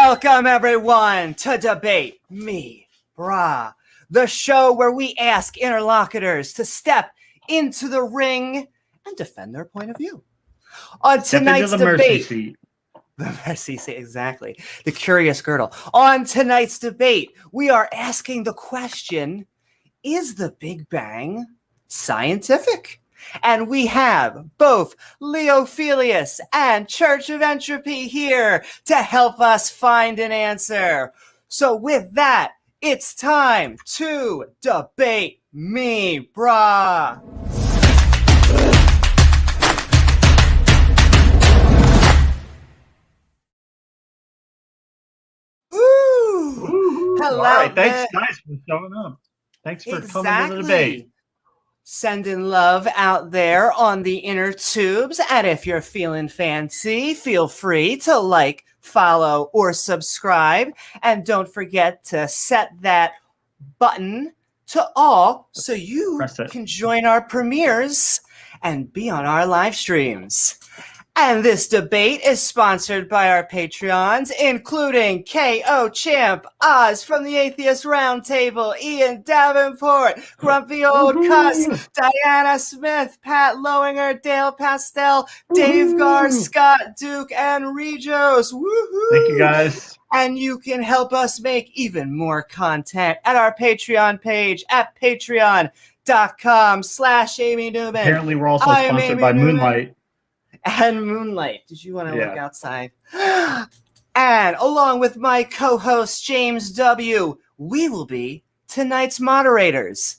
Welcome, everyone, to Debate Me Brah, the show where we ask interlocutors to step into the ring and defend their point of view. On tonight's debate, the mercy seat, exactly, the curious girdle. On tonight's debate, we are asking the question, is the Big Bang scientific? And we have both Leophelius and Church of Entropy here to help us find an answer. So with that, it's time to debate Me Brah. Ooh. Hello. All right, thanks guys for showing up. Thanks for coming to the debate. Sending love out there on the inner tubes. And if you're feeling fancy, feel free to like, follow, or subscribe. And don't forget to set that button to all so you can join our premieres and be on our live streams. And this debate is sponsored by our Patreons, including KO Champ, Oz from the Atheist Roundtable, Ian Davenport, Grumpy Old Cuss, Diana Smith, Pat Lowinger, Dale Pastel, Dave Gar, Scott Duke, and Regos. Woohoo! Thank you, guys. And you can help us make even more content at our Patreon page at patreon.com/Amy Newman. Apparently, we're also sponsored by Moonlight. And Moonlight. Did you want to look outside? And along with my co-host, James W., we will be tonight's moderators.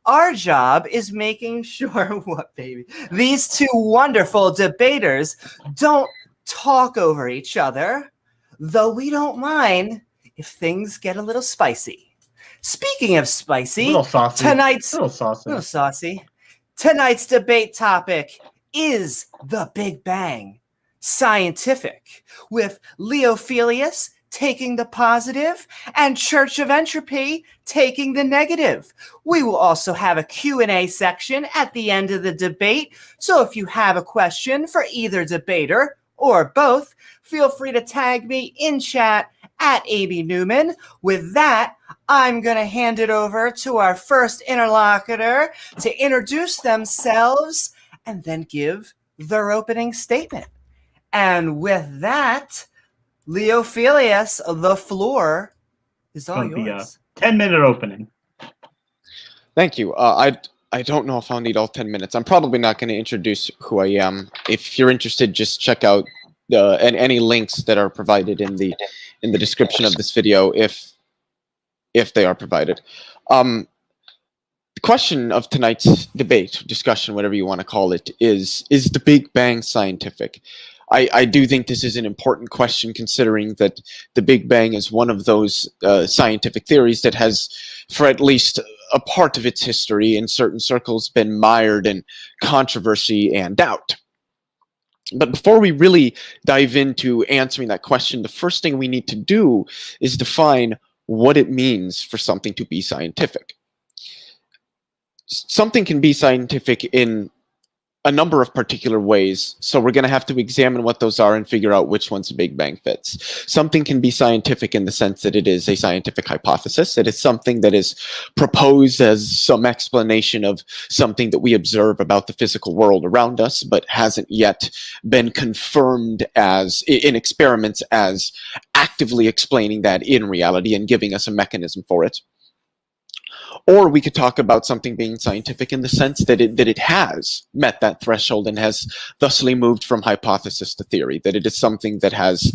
Our job is making sure, what baby? These two wonderful debaters don't talk over each other, though we don't mind if things get a little spicy. Speaking of spicy, little saucy. Little saucy. Tonight's debate topic is the Big Bang scientific? With Leophelius taking the positive and Church of Entropy taking the negative. We will also have a Q&A section at the end of the debate, so if you have a question for either debater or both, feel free to tag me in chat at AB Newman. With that, I'm going to hand it over to our first interlocutor to introduce themselves and then give their opening statement. And with that, Leophelius, the floor is all yours. 10-minute opening. Thank you. I don't know if I'll need all 10 minutes. I'm probably not going to introduce who I am. If you're interested, just check out any links that are provided in the description of this video, if they are provided. The question of tonight's debate, discussion, whatever you want to call it, is the Big Bang scientific? I do think this is an important question, considering that the Big Bang is one of those scientific theories that has, for at least a part of its history in certain circles, been mired in controversy and doubt. But before we really dive into answering that question, the first thing we need to do is define what it means for something to be scientific. Something can be scientific in a number of particular ways, so we're going to have to examine what those are and figure out which ones the Big Bang fits. Something can be scientific in the sense that it is a scientific hypothesis. It is something that is proposed as some explanation of something that we observe about the physical world around us, but hasn't yet been confirmed as in experiments as actively explaining that in reality and giving us a mechanism for it. Or we could talk about something being scientific in the sense that it has met that threshold and has thusly moved from hypothesis to theory, that it is something that has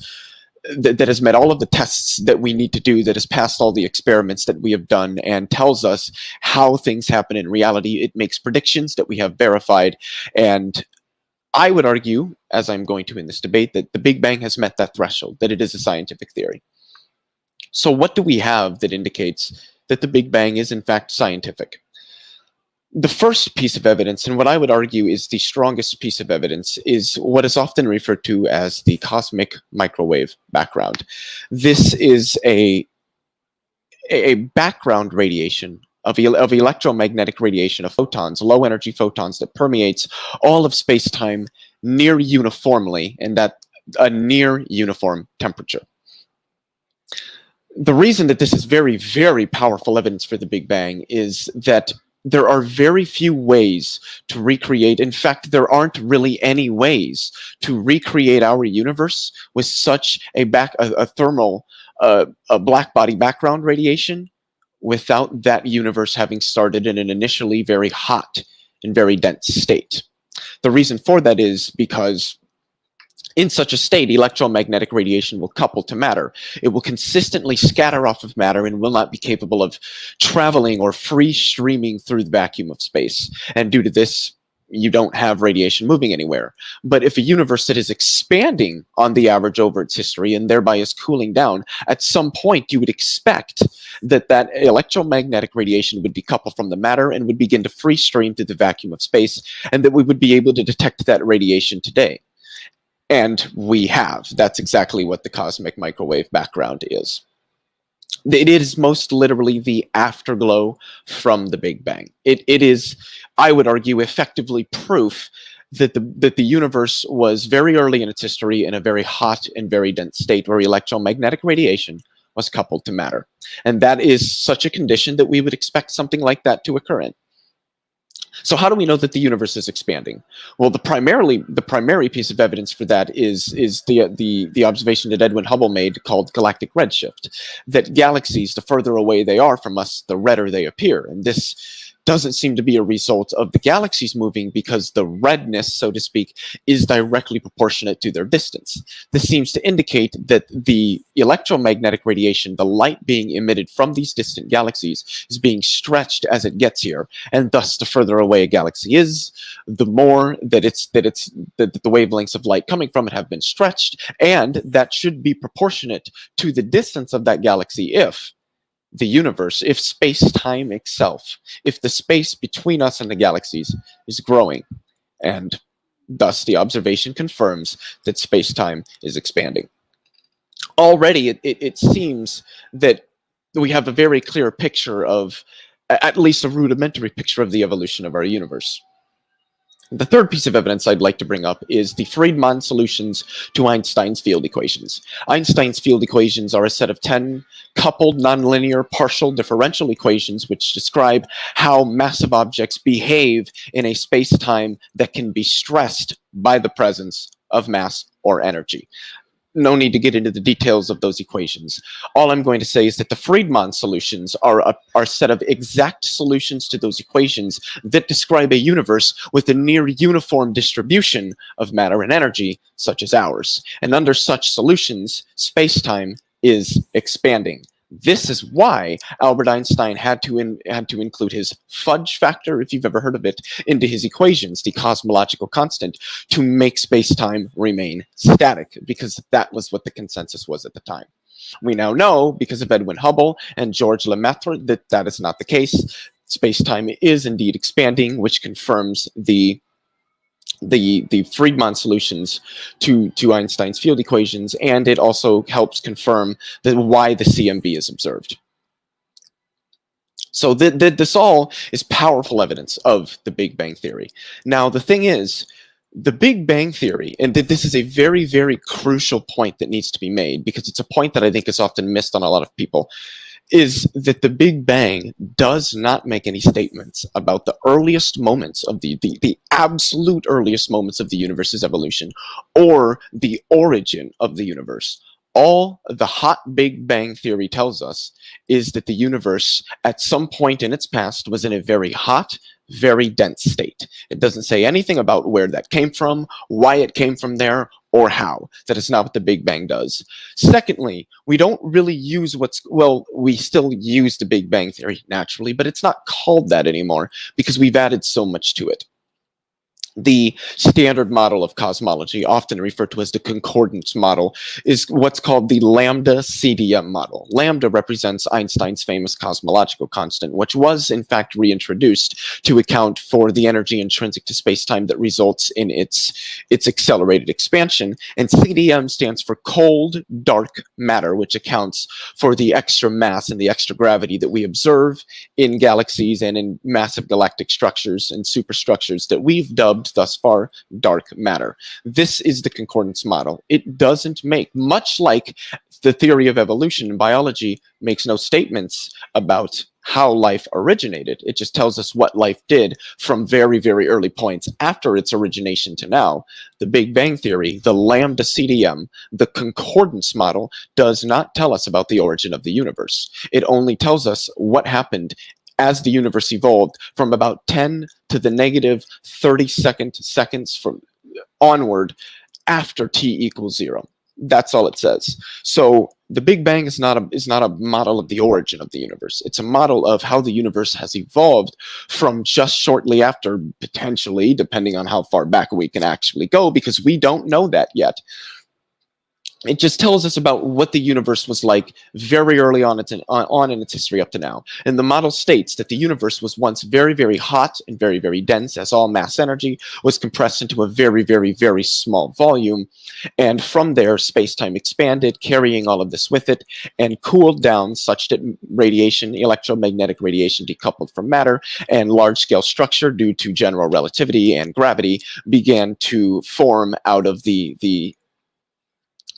met all of the tests that we need to do, that has passed all the experiments that we have done, and tells us how things happen in reality. It makes predictions that we have verified, and I would argue, as I'm going to in this debate, that the Big Bang has met that threshold, that it is a scientific theory. So what do we have that indicates that the Big Bang is in fact scientific? The first piece of evidence, and what I would argue is the strongest piece of evidence, is what is often referred to as the cosmic microwave background. This is a background radiation of electromagnetic radiation of photons, low energy photons, that permeates all of space-time near uniformly and at a near uniform temperature. the reason that this is very, very powerful evidence for the Big Bang is that there are very few ways to recreate. In fact, there aren't really any ways to recreate our universe with such a thermal, a black body background radiation without that universe having started in an initially very hot and very dense state. The reason for that is because in such a state, electromagnetic radiation will couple to matter. It will consistently scatter off of matter and will not be capable of traveling or free streaming through the vacuum of space. And due to this, you don't have radiation moving anywhere. But if a universe that is expanding on the average over its history and thereby is cooling down, at some point you would expect that that electromagnetic radiation would decouple from the matter and would begin to free stream through the vacuum of space, and that we would be able to detect that radiation today. And we have. That's exactly what the cosmic microwave background is. It is most literally the afterglow from the Big Bang. It is, I would argue, effectively proof that the universe was very early in its history in a very hot and very dense state where electromagnetic radiation was coupled to matter. And that is such a condition that we would expect something like that to occur in. So how do we know that the universe is expanding? Well, the primary piece of evidence for that is the observation that Edwin Hubble made called galactic redshift, that galaxies, the further away they are from us, the redder they appear. And this doesn't seem to be a result of the galaxies moving, because the redness, so to speak, is directly proportionate to their distance. This seems to indicate that the electromagnetic radiation, the light being emitted from these distant galaxies, is being stretched as it gets here, and thus the further away a galaxy is, the more that the wavelengths of light coming from it have been stretched, and that should be proportionate to the distance of that galaxy if the universe, if space-time itself, if the space between us and the galaxies is growing, and thus the observation confirms that space-time is expanding. Already, it seems that we have a very clear picture of, at least a rudimentary picture of the evolution of our universe. The third piece of evidence I'd like to bring up is the Friedmann solutions to Einstein's field equations. Einstein's field equations are a set of 10 coupled nonlinear partial differential equations which describe how massive objects behave in a space-time that can be stressed by the presence of mass or energy. No need to get into the details of those equations. All I'm going to say is that the Friedmann solutions are a set of exact solutions to those equations that describe a universe with a near uniform distribution of matter and energy, such as ours. And under such solutions, space-time is expanding. This is why Albert Einstein had to include his fudge factor, if you've ever heard of it, into his equations, the cosmological constant, to make space-time remain static, because that was what the consensus was at the time. We now know, because of Edwin Hubble and George Lemaitre, that that is not the case. Space-time is indeed expanding, which confirms the Friedmann solutions to Einstein's field equations, and it also helps confirm why the CMB is observed. So this all is powerful evidence of the Big Bang Theory. Now, the thing is, the Big Bang Theory, and this is a very, very crucial point that needs to be made, because it's a point that I think is often missed on a lot of people, is that the Big Bang does not make any statements about the earliest moments of the absolute earliest moments of the universe's evolution, or the origin of the universe. All the hot Big Bang Theory tells us is that the universe, at some point in its past, was in a very hot, very dense state. It doesn't say anything about where that came from, why it came from there, or how. That is not what the Big Bang does. Secondly, we don't really use we still use the Big Bang Theory naturally, but it's not called that anymore because we've added so much to it. The standard model of cosmology, often referred to as the concordance model, is what's called the lambda CDM model. Lambda represents Einstein's famous cosmological constant, which was in fact reintroduced to account for the energy intrinsic to space-time that results in its accelerated expansion. And CDM stands for cold, dark matter, which accounts for the extra mass and the extra gravity that we observe in galaxies and in massive galactic structures and superstructures that we've dubbed observed thus far, dark matter. This is the concordance model. It doesn't make, much like the theory of evolution in biology, makes no statements about how life originated. It just tells us what life did from very, very early points after its origination to now. The Big Bang Theory, the lambda CDM, the concordance model does not tell us about the origin of the universe. It only tells us what happened as the universe evolved from about 10 to the negative 32nd seconds from onward after t equals 0. That's all it says. So the Big Bang is not a model of the origin of the universe. It's a model of how the universe has evolved from just shortly after, potentially, depending on how far back we can actually go, because we don't know that yet. It just tells us about what the universe was like very early on in its history up to now. And the model states that the universe was once very, very hot and very, very dense, as all mass energy was compressed into a very, very, very small volume. And from there, space-time expanded, carrying all of this with it, and cooled down such that radiation, electromagnetic radiation decoupled from matter, and large-scale structure due to general relativity and gravity began to form out of the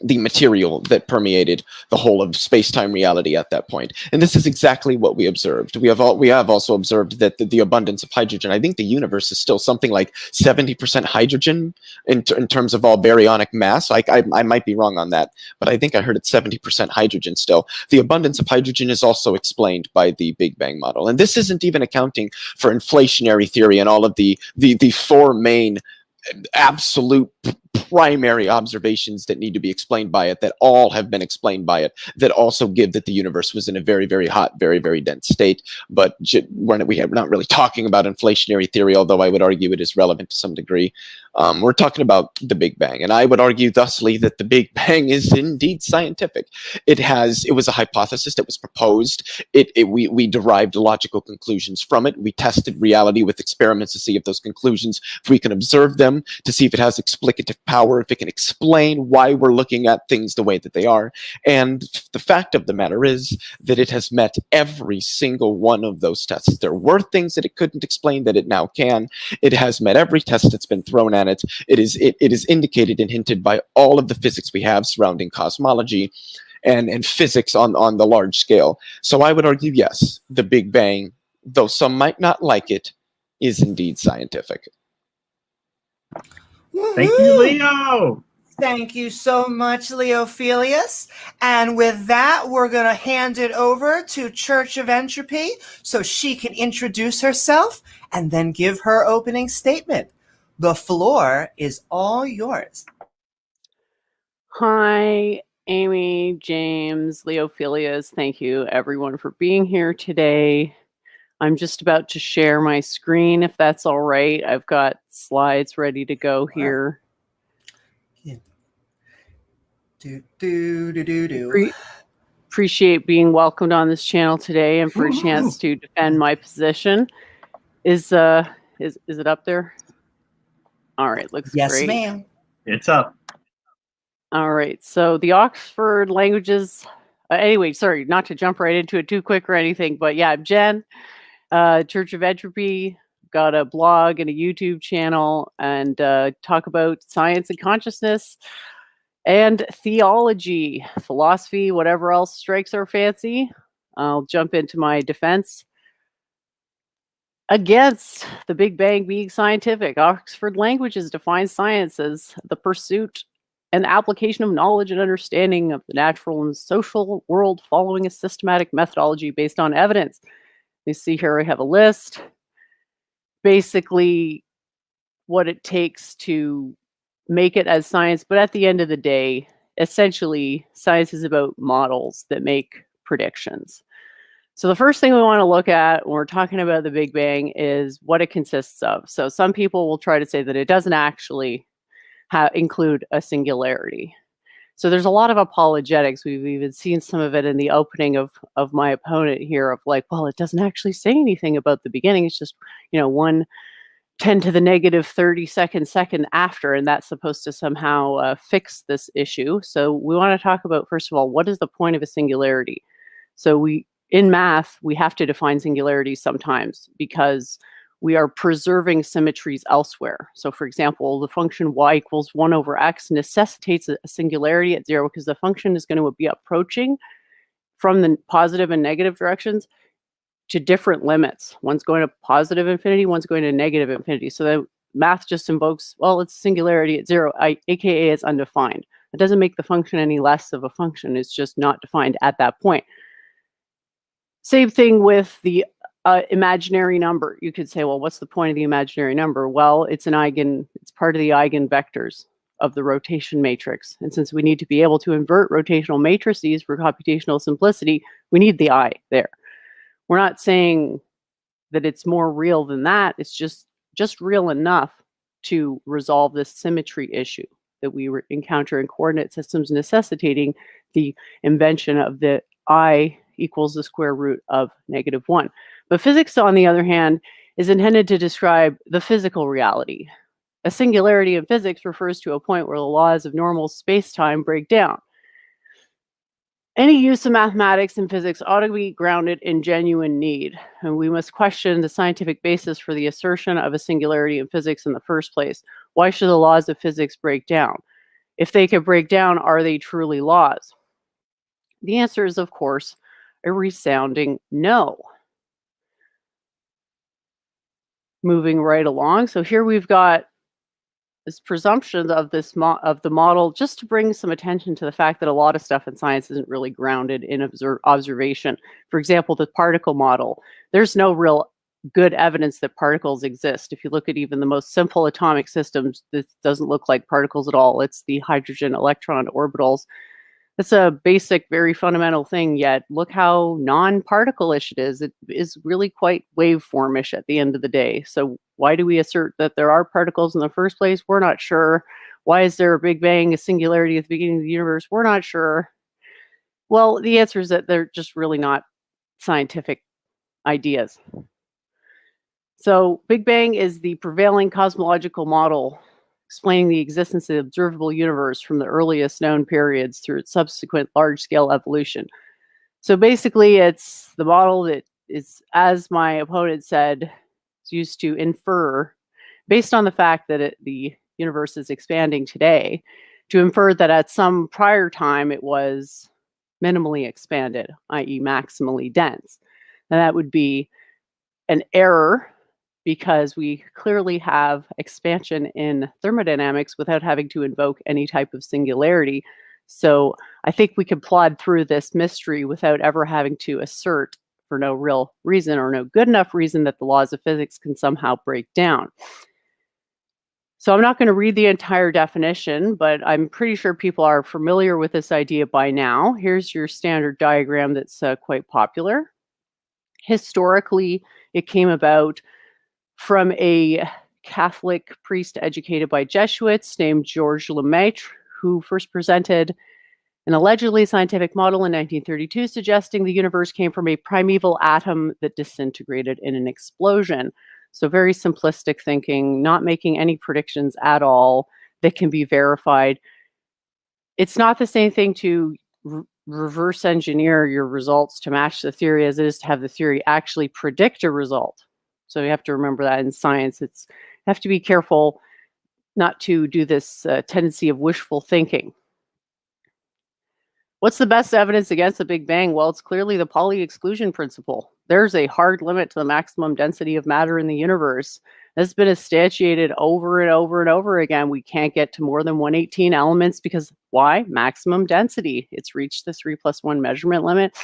material that permeated the whole of space-time reality at that point. And this is exactly what we observed. We have also observed that the abundance of hydrogen, I think the universe is still something like 70% hydrogen in terms of all baryonic mass. I might be wrong on that, but I think I heard it's 70% hydrogen still. The abundance of hydrogen is also explained by the Big Bang model. And this isn't even accounting for inflationary theory and all of the four main absolute primary observations that need to be explained by it, that all have been explained by it, that also give that the universe was in a very, very hot, very, very we're not really talking about inflationary theory, although I would argue it is relevant to some degree. We're talking about the Big Bang, and I would argue thusly that the Big Bang is indeed scientific. It was a hypothesis that was proposed. We derived logical conclusions from it. We tested reality with experiments to see if those conclusions, if we can observe them, to see if it has explicative power, if it can explain why we're looking at things the way that they are. And the fact of the matter is that it has met every single one of those tests. There were things that it couldn't explain that it now can. It has met every test that's been thrown at it. It is indicated and hinted by all of the physics we have surrounding cosmology and physics on the large scale. So I would argue, yes, the Big Bang, though some might not like it, is indeed scientific. Thank you, Leo. Thank you so much, Leophelius. And with that, we're going to hand it over to Church of Entropy so she can introduce herself and then give her opening statement. The floor is all yours. Hi, Amy, James, Leophelius. Thank you, everyone, for being here today. I'm just about to share my screen, if that's all right. I've got slides ready to go here. Yeah. Appreciate being welcomed on this channel today and for a chance to defend my position. Is it up there? All right, looks yes, great. Yes, ma'am. It's up. All right, so the Oxford languages. Anyway, sorry, not to jump right into it too quick or anything, but yeah, I'm Jen. Church of Entropy, got a blog and a YouTube channel, and talk about science and consciousness and theology, philosophy, whatever else strikes our fancy. I'll jump into my defense against the Big Bang being scientific. Oxford Languages defines science as the pursuit and application of knowledge and understanding of the natural and social world following a systematic methodology based on evidence. You see here I have a list. Basically, what it takes to make it as science, but at the end of the day, essentially, science is about models that make predictions. So the first thing we want to look at when we're talking about the Big Bang is what it consists of. So some people will try to say that it doesn't actually include a singularity. So there's a lot of apologetics. We've even seen some of it in the opening of my opponent here of like, well, it doesn't actually say anything about the beginning. It's just, 1 10 to the negative 32nd second after, and that's supposed to somehow fix this issue. So we want to talk about, first of all, what is the point of a singularity? So in math, we have to define singularities sometimes because we are preserving symmetries elsewhere. So for example, the function y equals 1 over x necessitates a singularity at 0 because the function is going to be approaching from the positive and negative directions to different limits. One's going to positive infinity, one's going to negative infinity. So the math just invokes, well, it's singularity at 0, aka it's undefined. It doesn't make the function any less of a function. It's just not defined at that point. Same thing with the imaginary number. You could say, well, what's the point of the imaginary number? Well, it's part of the eigenvectors of the rotation matrix. And since we need to be able to invert rotational matrices for computational simplicity, we need the I there. We're not saying that it's more real than that. It's just real enough to resolve this symmetry issue that we encounter in coordinate systems, necessitating the invention of the I equals the square root of -1. But physics, on the other hand, is intended to describe the physical reality. A singularity in physics refers to a point where the laws of normal space-time break down. Any use of mathematics and physics ought to be grounded in genuine need, and we must question the scientific basis for the assertion of a singularity in physics in the first place. Why should the laws of physics break down? If they could break down, are they truly laws? The answer is, of course, a resounding no. Moving right along. So here we've got this presumption of the model, just to bring some attention to the fact that a lot of stuff in science isn't really grounded in observation. For example, the particle model. There's no real good evidence that particles exist. If you look at even the most simple atomic systems, this doesn't look like particles at all. It's the hydrogen electron orbitals. It's a basic, very fundamental thing, yet look how non-particle-ish it is. It is really quite waveformish at the end of the day. So why do we assert that there are particles in the first place? We're not sure. Why is there a Big Bang, a singularity at the beginning of the universe? We're not sure. Well, the answer is that they're just really not scientific ideas. So Big Bang is the prevailing cosmological model explaining the existence of the observable universe from the earliest known periods through its subsequent large-scale evolution. So basically, it's the model that is, as my opponent said, it's used to infer, based on the fact that the universe is expanding today, to infer that at some prior time it was minimally expanded, i.e. maximally dense. And that would be an error, because we clearly have expansion in thermodynamics without having to invoke any type of singularity. So I think we can plod through this mystery without ever having to assert, for no real reason or no good enough reason, that the laws of physics can somehow break down. So I'm not going to read the entire definition, but I'm pretty sure people are familiar with this idea by now. Here's your standard diagram that's quite popular. Historically, it came about from a Catholic priest educated by Jesuits named Georges Lemaitre, who first presented an allegedly scientific model in 1932 suggesting the universe came from a primeval atom that disintegrated in an explosion. So very simplistic thinking, not making any predictions at all that can be verified. It's not the same thing to reverse engineer your results to match the theory as it is to have the theory actually predict a result. So you have to remember that in science, you have to be careful not to do this tendency of wishful thinking. What's the best evidence against the Big Bang? Well, it's clearly the Pauli exclusion principle. There's a hard limit to the maximum density of matter in the universe. This has been instantiated over and over and over again. We can't get to more than 118 elements because why? Maximum density. It's reached the 3+1 measurement limit.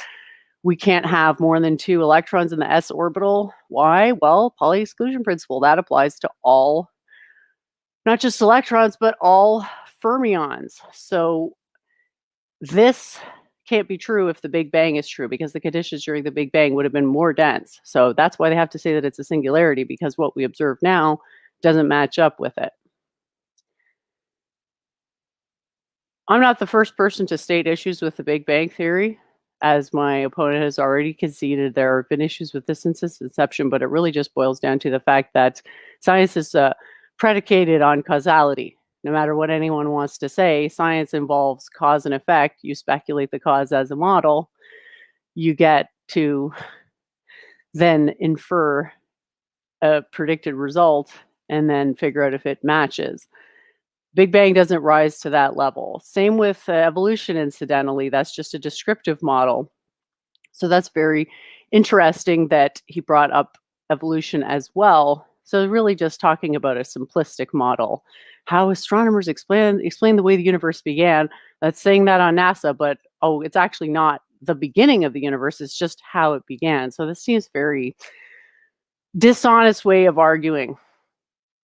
We can't have more than 2 electrons in the s orbital. Why? Well, Pauli exclusion principle. That applies to all, not just electrons, but all fermions. So this can't be true if the Big Bang is true, because the conditions during the Big Bang would have been more dense. So that's why they have to say that it's a singularity, because what we observe now doesn't match up with it. I'm not the first person to state issues with the Big Bang theory. As my opponent has already conceded, there have been issues with this since its inception, but it really just boils down to the fact that science is predicated on causality. No matter what anyone wants to say, science involves cause and effect. You speculate the cause as a model. You get to then infer a predicted result and then figure out if it matches. Big Bang doesn't rise to that level. Same with evolution, incidentally. That's just a descriptive model. So that's very interesting that he brought up evolution as well. So really just talking about a simplistic model. How astronomers explain the way the universe began. That's saying that on NASA, but it's actually not the beginning of the universe. It's just how it began. So this seems very dishonest way of arguing.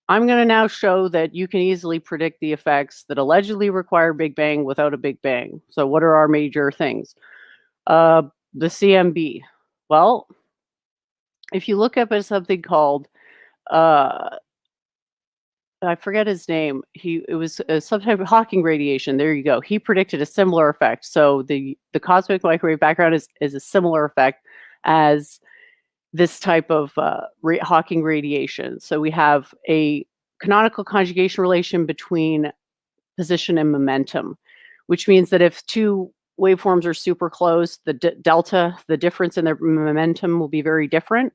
I'm going to now show that you can easily predict the effects that allegedly require Big Bang without a Big Bang. So what are our major things? The CMB. Well, if you look up at something called, I forget his name. It was some type of Hawking radiation. There you go. He predicted a similar effect. So the cosmic microwave background is a similar effect as this type of Hawking radiation. So we have a canonical conjugation relation between position and momentum, which means that if two waveforms are super close, the delta, the difference in their momentum will be very different.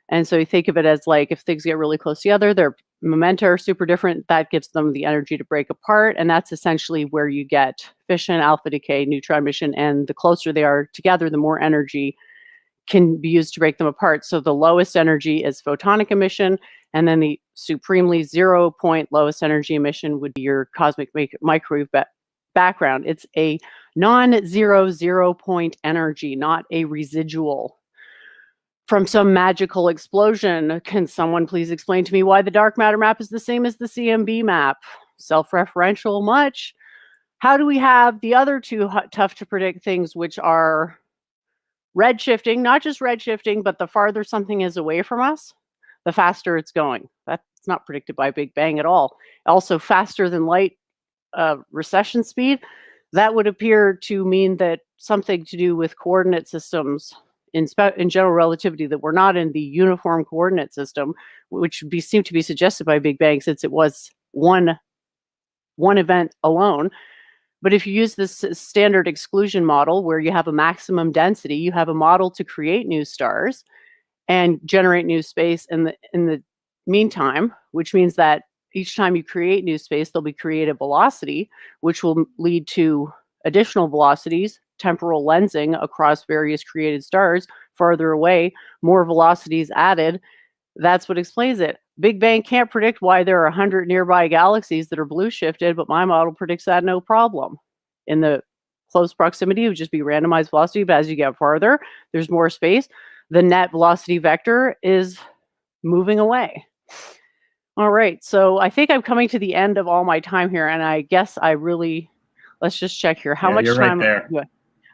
And so you think of it as like if things get really close together, their momenta are super different. That gives them the energy to break apart. And that's essentially where you get fission, alpha decay, neutron emission. And the closer they are together, the more energy can be used to break them apart. So the lowest energy is photonic emission, and then the supremely 0 point lowest energy emission would be your cosmic microwave background. It's a non-zero 0 point energy, not a residual from some magical explosion. Can someone please explain to me why the dark matter map is the same as the CMB map? Self-referential much? How do we have the other two tough to predict things, which are redshifting, not just redshifting, but the farther something is away from us, the faster it's going. That's not predicted by Big Bang at all. Also, faster than light recession speed, that would appear to mean that something to do with coordinate systems in general relativity, that we're not in the uniform coordinate system, which would seem to be suggested by Big Bang, since it was one event alone. But if you use this standard exclusion model where you have a maximum density, you have a model to create new stars and generate new space in the meantime, which means that each time you create new space, there'll be creative velocity, which will lead to additional velocities, temporal lensing across various created stars farther away, more velocities added. That's what explains it. Big Bang can't predict why there are 100 nearby galaxies that are blue shifted, but my model predicts that no problem. In the close proximity, it would just be randomized velocity, but as you get farther, there's more space. The net velocity vector is moving away. All right, so I think I'm coming to the end of all my time here, and I guess let's just check here. How much you're time? Right there.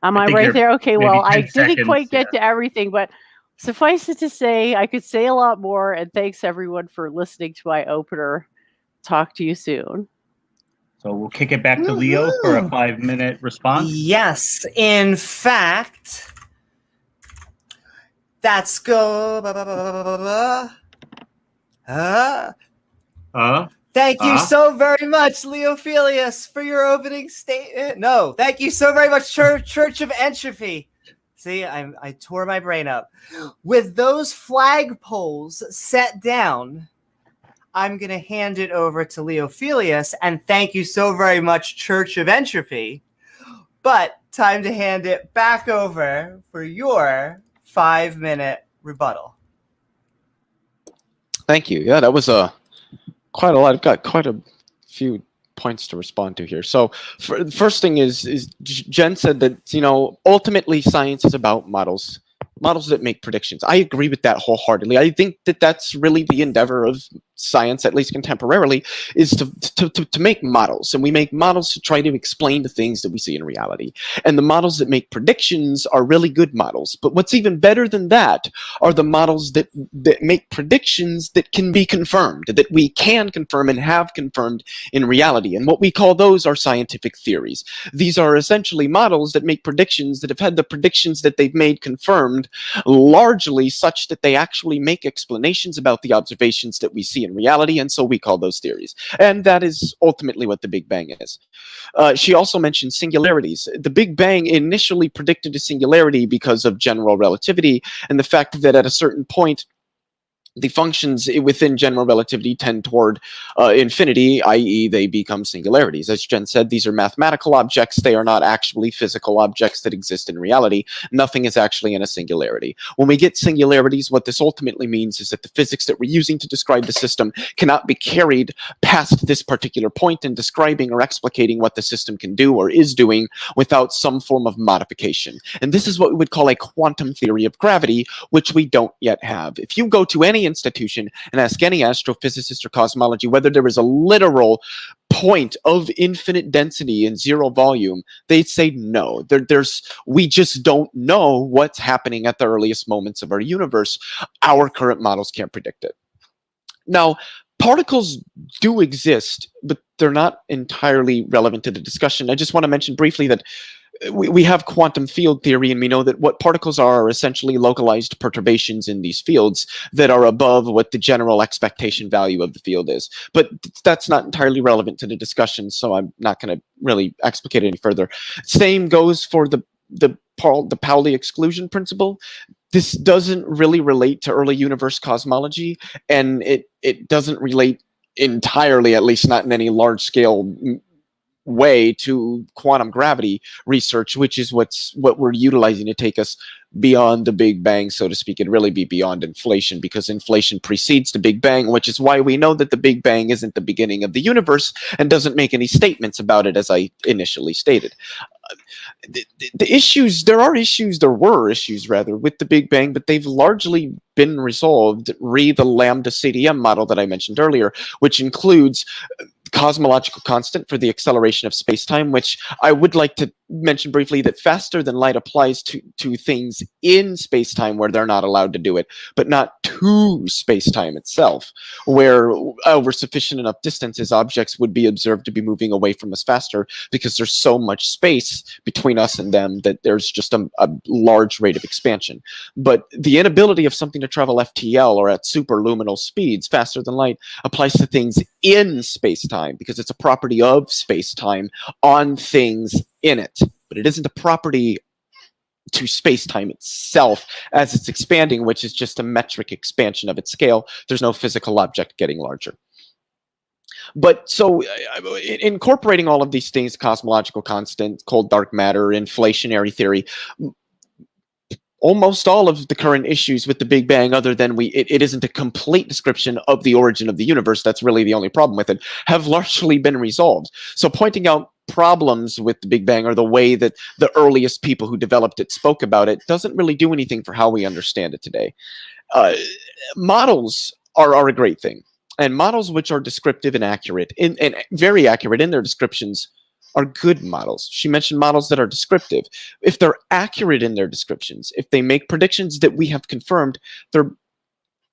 Am I right there? Okay, well, I didn't seconds, quite get to everything, but suffice it to say, I could say a lot more, and thanks everyone for listening to my opener. Talk to you soon. So we'll kick it back to Leo for a 5-minute response. Yes, in fact, that's go. Thank you so very much, Leophelius, for your opening statement. No, thank you so very much, Church of Entropy. See, I tore my brain up. With those flagpoles set down, I'm going to hand it over to Leophelius, and thank you so very much, Church of Entropy. But time to hand it back over for your 5-minute rebuttal. Thank you. Yeah, that was quite a lot. I've got quite a few points to respond to here. So the first thing is Jen said that, ultimately science is about models that make predictions. I agree with that wholeheartedly. I think that that's really the endeavor of science, at least contemporarily, is to make models. And we make models to try to explain the things that we see in reality. And the models that make predictions are really good models. But what's even better than that are the models that make predictions that can be confirmed, that we can confirm and have confirmed in reality. And what we call those are scientific theories. These are essentially models that make predictions that have had the predictions that they've made confirmed largely such that they actually make explanations about the observations that we see in reality, and so we call those theories. And that is ultimately what the Big Bang is. She also mentioned singularities. The Big Bang initially predicted a singularity because of general relativity and the fact that at a certain point the functions within general relativity tend toward infinity, i.e. they become singularities. As Jen said, these are mathematical objects. They are not actually physical objects that exist in reality. Nothing is actually in a singularity. When we get singularities, what this ultimately means is that the physics that we're using to describe the system cannot be carried past this particular point in describing or explicating what the system can do or is doing without some form of modification. And this is what we would call a quantum theory of gravity, which we don't yet have. If you go to any institution and ask any astrophysicist or cosmology whether there is a literal point of infinite density and zero volume, they'd say no. We just don't know what's happening at the earliest moments of our universe. Our current models can't predict it. Now, particles do exist, but they're not entirely relevant to the discussion. I just want to mention briefly that we have quantum field theory, and we know that what particles are essentially localized perturbations in these fields that are above what the general expectation value of the field is. But that's not entirely relevant to the discussion, so I'm not going to really explicate it any further. Same goes for the Pauli exclusion principle. This doesn't really relate to early universe cosmology, and it doesn't relate entirely, at least not in any large scale way, to quantum gravity research, which is what we're utilizing to take us beyond the Big Bang, so to speak. It'd really be beyond inflation, because inflation precedes the Big Bang, which is why we know that the Big Bang isn't the beginning of the universe and doesn't make any statements about it, as I initially stated. There were issues rather with the Big Bang, but they've largely been resolved re the lambda CDM model that I mentioned earlier, which includes cosmological constant for the acceleration of space-time, which I would like to mention briefly that faster than light applies to things in space-time where they're not allowed to do it, but not to space-time itself, where over sufficient enough distances, objects would be observed to be moving away from us faster because there's so much space between us and them that there's just a large rate of expansion. But the inability of something to travel FTL or at superluminal speeds faster than light applies to things in space-time, because it's a property of space-time on things in it, but it isn't a property to space-time itself as it's expanding, which is just a metric expansion of its scale. There's no physical object getting larger. But so incorporating all of these things, cosmological constant, cold dark matter, inflationary theory, almost all of the current issues with the Big Bang, other than it isn't a complete description of the origin of the universe, that's really the only problem with it, have largely been resolved. So pointing out problems with the Big Bang, or the way that the earliest people who developed it spoke about it, doesn't really do anything for how we understand it today. Models are a great thing, and models which are descriptive and accurate, and very accurate in their descriptions, are good models. She mentioned models that are descriptive. If they're accurate in their descriptions, if they make predictions that we have confirmed,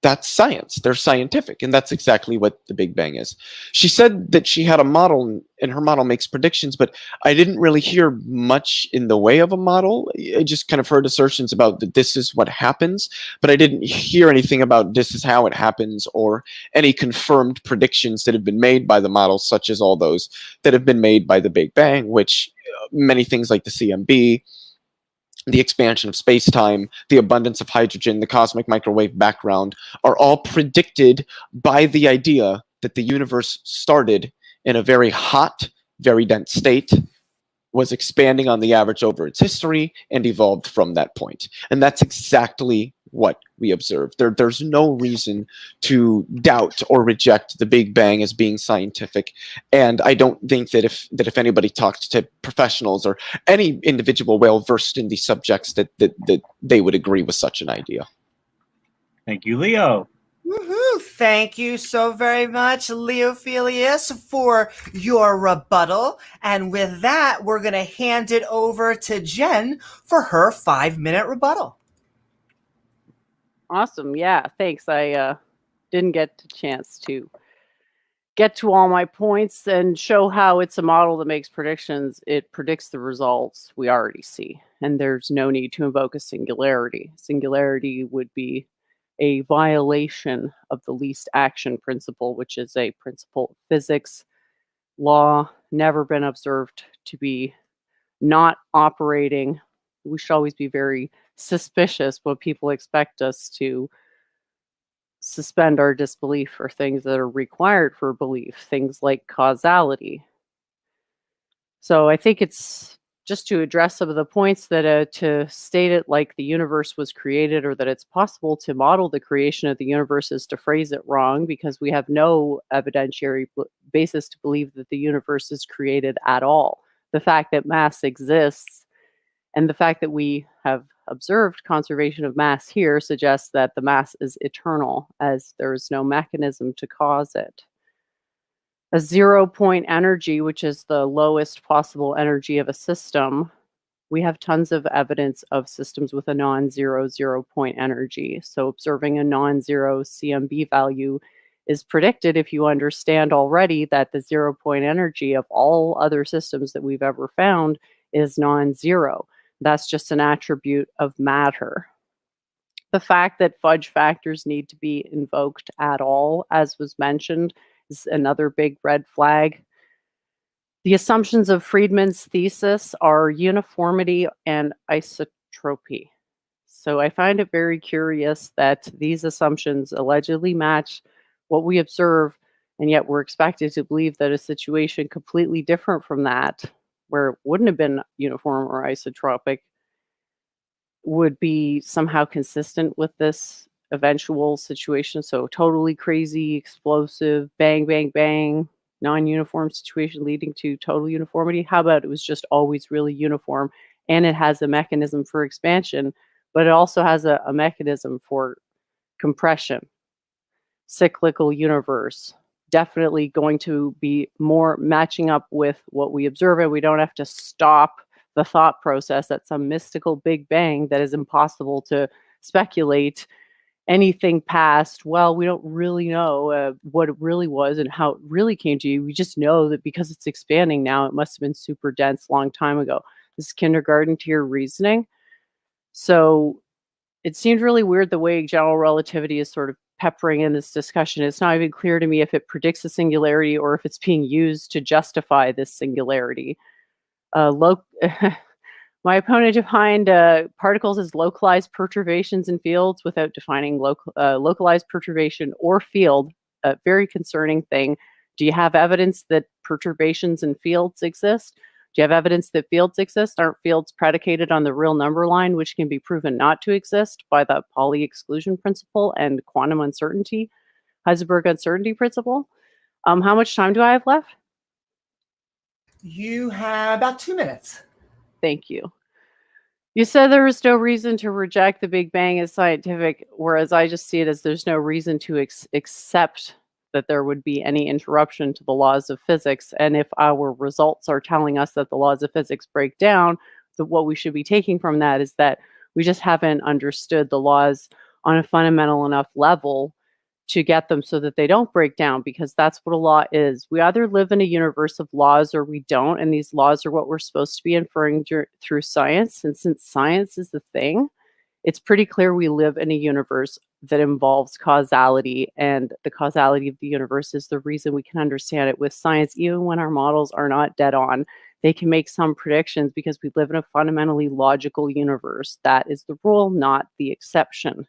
that's science. They're scientific, and that's exactly what the Big Bang is. She said that she had a model, and her model makes predictions, but I didn't really hear much in the way of a model. I just kind of heard assertions about that this is what happens, but I didn't hear anything about this is how it happens, or any confirmed predictions that have been made by the model, such as all those that have been made by the Big Bang, which many things like the CMB, the expansion of space-time, the abundance of hydrogen, the cosmic microwave background, are all predicted by the idea that the universe started in a very hot, very dense state, was expanding on the average over its history, and evolved from that point. And that's exactly what we observed. There's no reason to doubt or reject the Big Bang as being scientific. And I don't think that if anybody talked to professionals or any individual well versed in these subjects, that they would agree with such an idea. Thank you, Leo. Woohoo! Thank you so very much, Leophelius, for your rebuttal. And with that, we're going to hand it over to Jen for her 5-minute rebuttal. Awesome. Yeah, thanks. I didn't get the chance to get to all my points and show how it's a model that makes predictions. It predicts the results we already see, and there's no need to invoke a singularity. Singularity would be a violation of the least action principle, which is a principle of physics law, never been observed to be not operating. We should always be very suspicious when people expect us to suspend our disbelief for things that are required for belief, things like causality. So I think it's just to address some of the points that to state it like the universe was created or that it's possible to model the creation of the universe is to phrase it wrong because we have no evidentiary basis to believe that the universe is created at all. The fact that mass exists and the fact that we have observed conservation of mass here suggests that the mass is eternal, as there is no mechanism to cause it. A 0-point energy, which is the lowest possible energy of a system, we have tons of evidence of systems with a non-zero 0-point energy. So observing a non-zero CMB value is predicted if you understand already that the 0-point energy of all other systems that we've ever found is non-zero. That's just an attribute of matter. The fact that fudge factors need to be invoked at all, as was mentioned, is another big red flag. The assumptions of Friedman's thesis are uniformity and isotropy. So I find it very curious that these assumptions allegedly match what we observe, and yet we're expected to believe that a situation completely different from that, where it wouldn't have been uniform or isotropic, would be somehow consistent with this eventual situation. So totally crazy, explosive, bang, bang, bang, non-uniform situation leading to total uniformity. How about it was just always really uniform and it has a mechanism for expansion, but it also has a mechanism for compression. Cyclical universe, definitely going to be more matching up with what we observe, and we don't have to stop the thought process at some mystical big bang that is impossible to speculate anything past. Well, we don't really know what it really was and how it really came to you. We just know that because it's expanding now, it must have been super dense long time ago. This is kindergarten tier reasoning. So it seemed really weird the way general relativity is sort of peppering in this discussion. It's not even clear to me if it predicts a singularity or if it's being used to justify this singularity. My opponent defined particles as localized perturbations in fields without defining localized perturbation or field. A very concerning thing. Do you have evidence that perturbations in fields exist? Do you have evidence that fields exist? Aren't fields predicated on the real number line, which can be proven not to exist by the Pauli exclusion principle and quantum uncertainty, Heisenberg uncertainty principle? How much time do I have left? You have about 2 minutes. Thank you. You said there was no reason to reject the Big Bang as scientific, whereas I just see it as there's no reason to accept that there would be any interruption to the laws of physics. And if our results are telling us that the laws of physics break down, what we should be taking from that is that we just haven't understood the laws on a fundamental enough level to get them so that they don't break down, because that's what a law is. We either live in a universe of laws or we don't, and these laws are what we're supposed to be inferring through science. And since science is the thing, it's pretty clear we live in a universe that involves causality, and the causality of the universe is the reason we can understand it with science. Even when our models are not dead on, they can make some predictions because we live in a fundamentally logical universe. That is the rule, not the exception.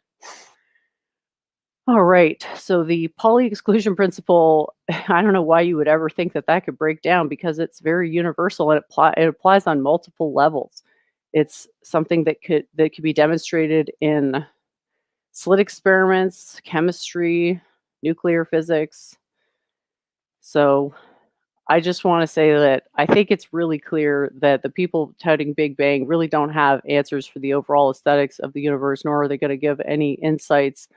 All right, so the Pauli exclusion principle, I don't know why you would ever think that that could break down, because it's very universal and it applies on multiple levels. It's something that could be demonstrated in slit experiments, chemistry, nuclear physics. So I just want to say that I think it's really clear that the people touting Big Bang really don't have answers for the overall aesthetics of the universe, nor are they going to give any insights,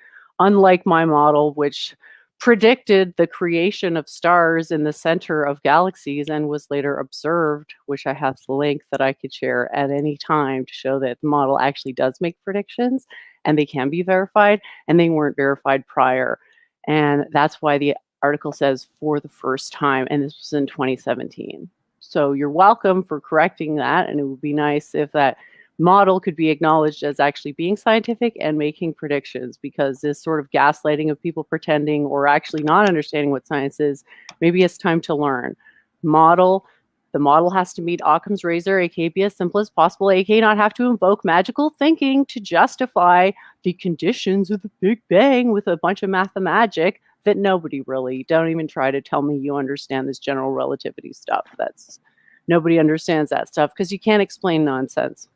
unlike my model, which predicted the creation of stars in the center of galaxies and was later observed, which I have the link that I could share at any time to show that the model actually does make predictions and they can be verified, and they weren't verified prior. And that's why the article says for the first time, and this was in 2017. So you're welcome for correcting that, and it would be nice if that model could be acknowledged as actually being scientific and making predictions, because this sort of gaslighting of people pretending or actually not understanding what science is, maybe it's time to learn. Model, The model has to meet Occam's razor, aka be as simple as possible, aka not have to invoke magical thinking to justify the conditions of the Big Bang with a bunch of mathemagic that nobody really, don't even try to tell me you understand this general relativity stuff. Nobody understands that stuff because you can't explain nonsense.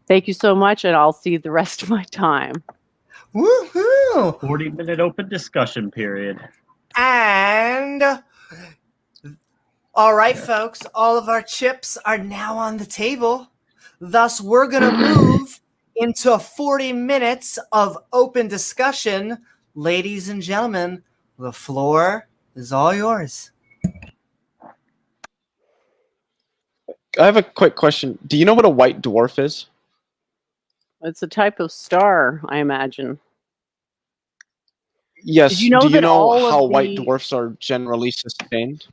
Thank you so much, and I'll see the rest of my time. Woohoo! 40-minute open discussion period. And all right, folks, all of our chips are now on the table. Thus, we're going to move into 40 minutes of open discussion. Ladies and gentlemen, the floor is all yours. I have a quick question. Do you know what a white dwarf is? It's a type of star, I imagine. Yes. Did you know do you that know all of how white the- dwarfs are generally sustained?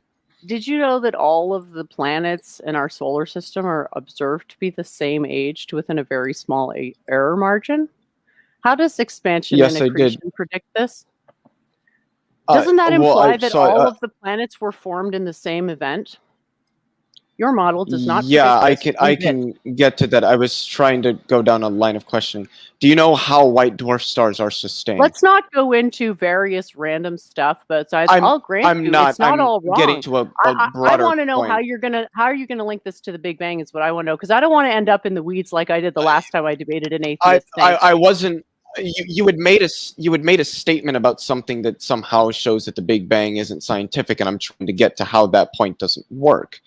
Did you know that all of the planets in our solar system are observed to be the same age to within a very small error margin? How does expansion Yes, and I did. accretion predict this? Doesn't that imply that so all of the planets were formed in the same event? Your model does not Yeah, predict I this. can get to that. I was trying to go down a line of questioning. Do you know how white dwarf stars are sustained? Let's not go into various random stuff, but I'll grant I'm you not. it's not I'm all wrong. getting to a I broader want to know point. how you're gonna link this to the Big Bang is what I want to know, because I don't want to end up in the weeds like I did the last time I debated an atheist. I wasn't. You had made a statement about something that somehow shows that the Big Bang isn't scientific, and I'm trying to get to how that point doesn't work.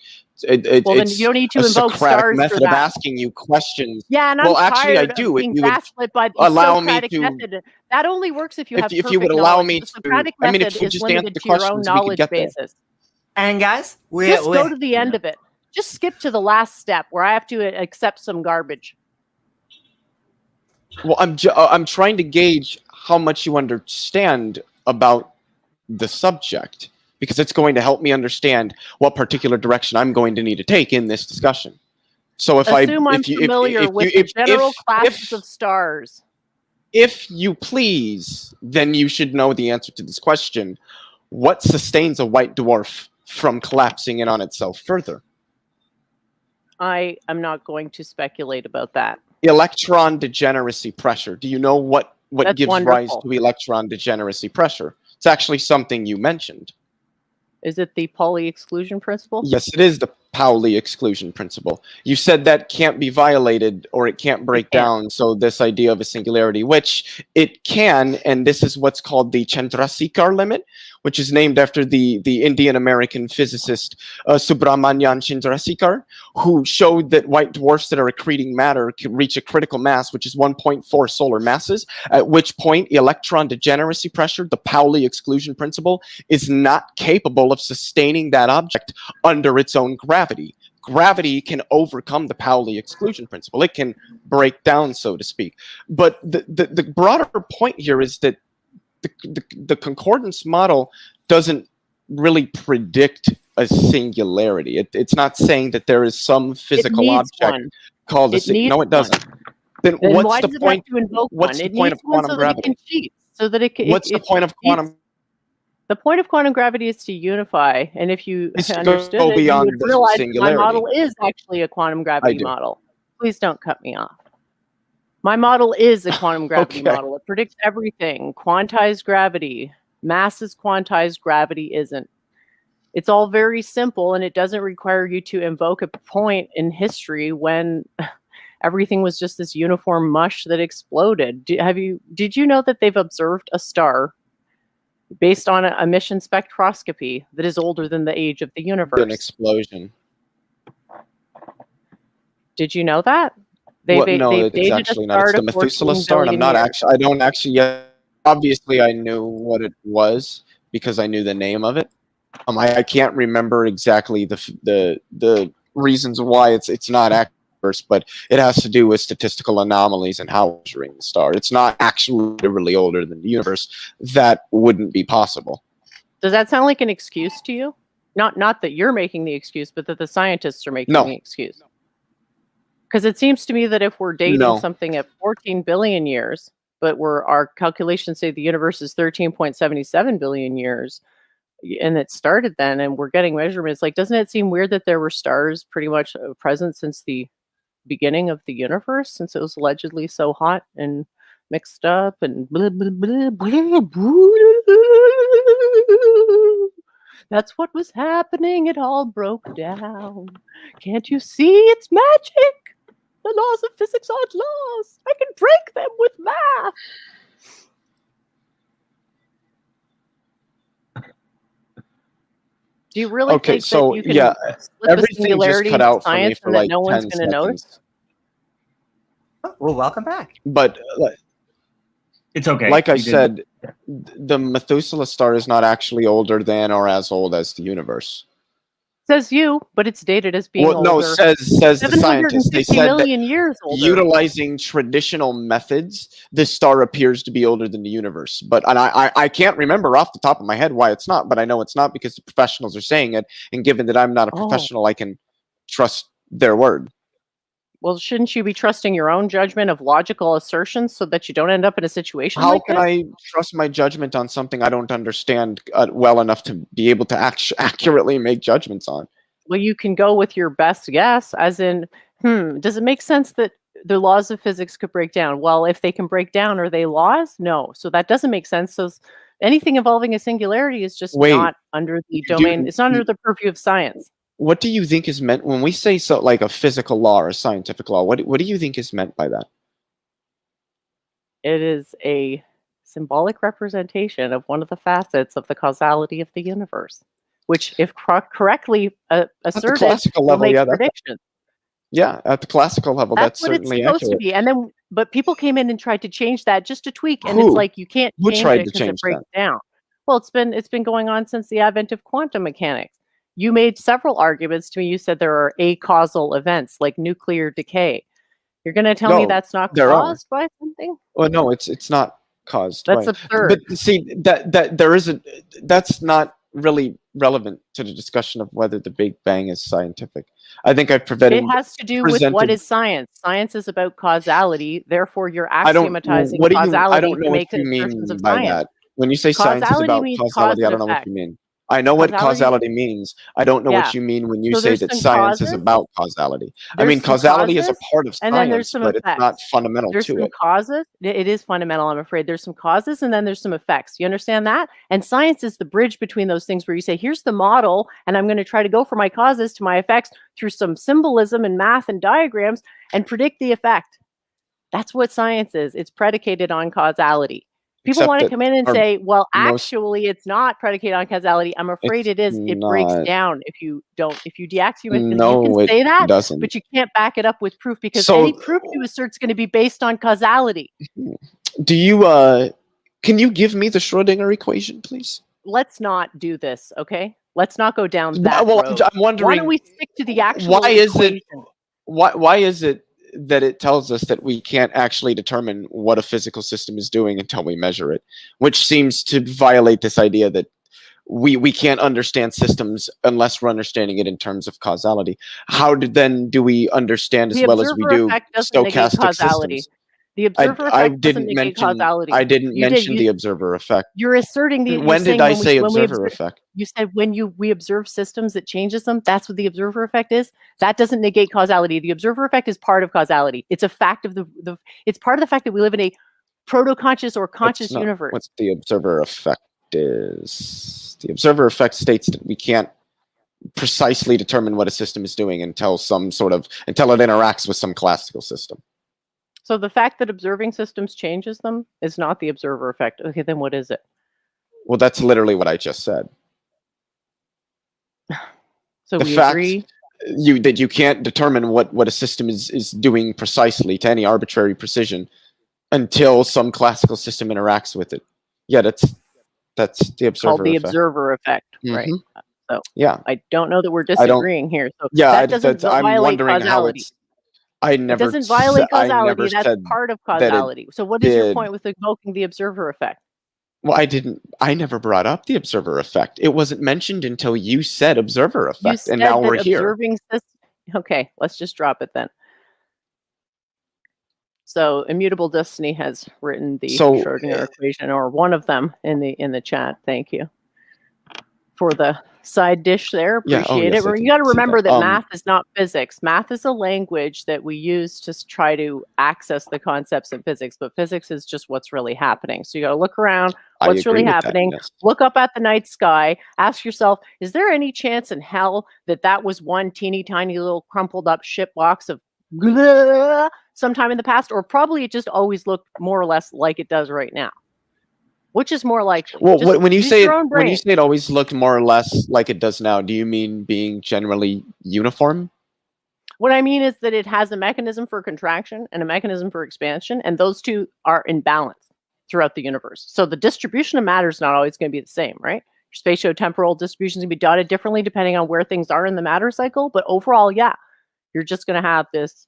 Well, then it's you don't need to a invoke Socratic stars method for of that. asking you questions. Yeah, and Well, I'm actually, I tired do. of If being you would gaslit by the allow me Socratic to- method. That only works if you have if perfect you would allow knowledge. me The to, Socratic I mean, method if you is just answer limited the to your own questions, we could knowledge get there. basis. And guys, Just go to the end of it. Just skip to the last step where I have to accept some garbage. Well, I'm trying to gauge how much you understand about the subject, because it's going to help me understand what particular direction I'm going to need to take in this discussion. So I'm familiar with the general classes of stars. If you please, then you should know the answer to this question. What sustains a white dwarf from collapsing in on itself further? I am not going to speculate about that. Electron degeneracy pressure. Do you know what That's gives rise wonderful. to electron degeneracy pressure? It's actually something you mentioned. Is it the Pauli exclusion principle? Yes, it is the Pauli exclusion principle. You said that can't be violated or it can't break down. So this idea of a singularity, which it can, and this is what's called the Chandrasekhar limit, which is named after the Indian American physicist Subramanian Chandrasekhar, who showed that white dwarfs that are accreting matter can reach a critical mass, which is 1.4 solar masses, at which point electron degeneracy pressure, the Pauli exclusion principle, is not capable of sustaining that object under its own gravity. Gravity can overcome the Pauli exclusion principle. It can break down, so to speak. But the broader point here is that the concordance model doesn't really predict a singularity. It's not saying that there is some physical object called a singularity. No, it doesn't. Then what's why the does it point? have to invoke What's one? the point of quantum so gravity? That it can cheat, so that it can. What's the point of quantum? The point of quantum gravity is to unify, and if you Is to understood go it, you beyond would the realize my singularity. model is actually a quantum gravity do. model. Please don't cut me off. My model is a quantum gravity Okay. model. It predicts everything. Quantized gravity. Mass is quantized, gravity isn't. It's all very simple, and it doesn't require you to invoke a point in history when everything was just this uniform mush that exploded. Did you know that they've observed a star based on an emission spectroscopy that is older than the age of the universe? An explosion. Did you know that? No, they've it's dated actually a not. It's star the to Methuselah 14 star, and billion years. I don't actually yet. Obviously, I knew what it was because I knew the name of it. I can't remember exactly the reasons why it's not accurate, but it has to do with statistical anomalies and how measuring the star. It's not actually really older than the universe. That wouldn't be possible. Does that sound like an excuse to you? Not that you're making the excuse, but that the scientists are making No. the excuse. Because it seems to me that if we're dating No. something at 14 billion years, but our calculations say the universe is 13.77 billion years, and it started then, and we're getting measurements. Like, doesn't it seem weird that there were stars pretty much present since the beginning of the universe, since it was allegedly so hot and mixed up and blah, blah, blah, blah, blah. That's what was happening. It all broke down. Can't you see it's magic? The laws of physics aren't laws. I can break them with math. Do you really Okay, think so that you can yeah, split the everything just singularity cut into out for me science for and that like no one's 10 going to notice? seconds. Oh, well, welcome back. But It's okay. like I You did- said, the Methuselah star is not actually older than or as old as the universe. Says you, but it's dated as being Well, no, older. says the scientists. They 750 said that million years older. utilizing traditional methods, this star appears to be older than the universe. But and I can't remember off the top of my head why it's not, but I know it's not because the professionals are saying it. And given that I'm not a Oh. professional, I can trust their word. Well, shouldn't you be trusting your own judgment of logical assertions so that you don't end up in a situation How like can this? I trust my judgment on something I don't understand well enough to be able to accurately make judgments on? Well, you can go with your best guess, as in, does it make sense that the laws of physics could break down? Well, if they can break down, are they laws? No. So that doesn't make sense. So anything involving a singularity is just Wait, not under the domain. It's not under the purview of science. What do you think is meant when we say so, like a physical law or a scientific law? What do you think is meant by that? It is a symbolic representation of one of the facets of the causality of the universe, which, if correctly asserted, classical will level, make yeah, that's- predictions. Yeah, at the classical level, that's What it's certainly supposed accurate. to be. And then, but people came in and tried to change that just to tweak, and Who? it's like you can't Who change tried it to because it change breaks down. Well, it's been going on since the advent of quantum mechanics. You made several arguments to me. You said there are acausal events like nuclear decay. You're going to tell me No, that's not there are. caused by something? Well, no, it's not caused. That's right. absurd. But see, that there isn't. That's not really relevant to the discussion of whether the Big Bang is scientific. I think I've It has to do with what presented- is science. Science is about causality. Therefore, you're I don't. axiomatizing What do you? causality I don't know to what make you mean assertions of by science. that. When you say science is Causality about means causality, cause I and don't know what effect. you mean. I know what Causality- causality means. I don't know Yeah. what you mean when you So say there's that some science is causes, about causality. I there's mean, some causality is a causes, part of and then there's science, some but it's not effects. fundamental There's to some it. causes. It is fundamental, I'm afraid. There's some causes, and then there's some effects. You understand that? And science is the bridge between those things where you say, here's the model, and I'm going to try to go from my causes to my effects through some symbolism and math and diagrams and predict the effect. That's what science is. It's predicated on causality. People Except want to that come in and our say, well, most- actually, it's not predicated on causality. I'm afraid It's it is. It breaks not. down if you deaxiomate. No, you can say it that, doesn't. but you can't back it up with proof because So- any proof you assert is going to be based on causality. Do you? Can you give me the Schrödinger equation, please? Let's not do this, okay? Let's not go down that Well, road. I'm wondering. Why don't we stick to the actual Why is it- equation? Why is it that it tells us that we can't actually determine what a physical system is doing until we measure it, which seems to violate this idea that we can't understand systems unless we're understanding it in terms of causality. How do we understand as The well as we observer do effect doesn't negate stochastic causality. systems? The observer I effect doesn't didn't negate mention. causality. I didn't You did, mention you- the observer effect. You're asserting the. When did I say observer effect? You said when we observe systems, it changes them. That's what the observer effect is. That doesn't negate causality. The observer effect is part of causality. It's a fact of the. It's part of the fact that we live in a proto-conscious or conscious That's not universe. what the observer effect is. The observer effect states that we can't precisely determine what a system is doing until it interacts with some classical system. So the fact that observing systems changes them is not the observer effect. Okay, then what is it? Well, that's literally what I just said. So The we fact agree. that you can't determine what a system is doing precisely to any arbitrary precision until some classical system interacts with it. Yeah, that's the observer Called the effect. observer effect, right? Mhm. So Yeah, I don't know that we're I don't- disagreeing here. So yeah. that doesn't I'm violate wondering how causality. it's. I It never. doesn't violate I causality. never That's said part of that it causality. So what is your did. point with invoking the observer effect? Well, I never brought up the observer effect. It wasn't mentioned until you said observer You effect, said and now that we're here. observing Okay, let's just drop it then. So Immutable Destiny has written the So, Schrödinger equation, or one of them, in the chat. Thank you. for the side dish there. Yeah, Appreciate yes, it. I You can got to see remember that. that math is not physics. Math is a language that we use to try to access the concepts of physics, but physics is just what's really happening. So you got to look around, I what's really agree with that, happening, yes. look up at the night sky, ask yourself, is there any chance in hell that that was one teeny tiny little crumpled up shit box of sometime in the past? Or probably it just always looked more or less like it does right now. Which is more likely? Well, Just when you use say your own brain. it always looked more or less like it does now, do you mean being generally uniform? What I mean is that it has a mechanism for contraction and a mechanism for expansion, and those two are in balance throughout the universe. So the distribution of matter is not always going to be the same, right? Your spatiotemporal distribution is going to be dotted differently depending on where things are in the matter cycle, but overall, yeah, you're just going to have this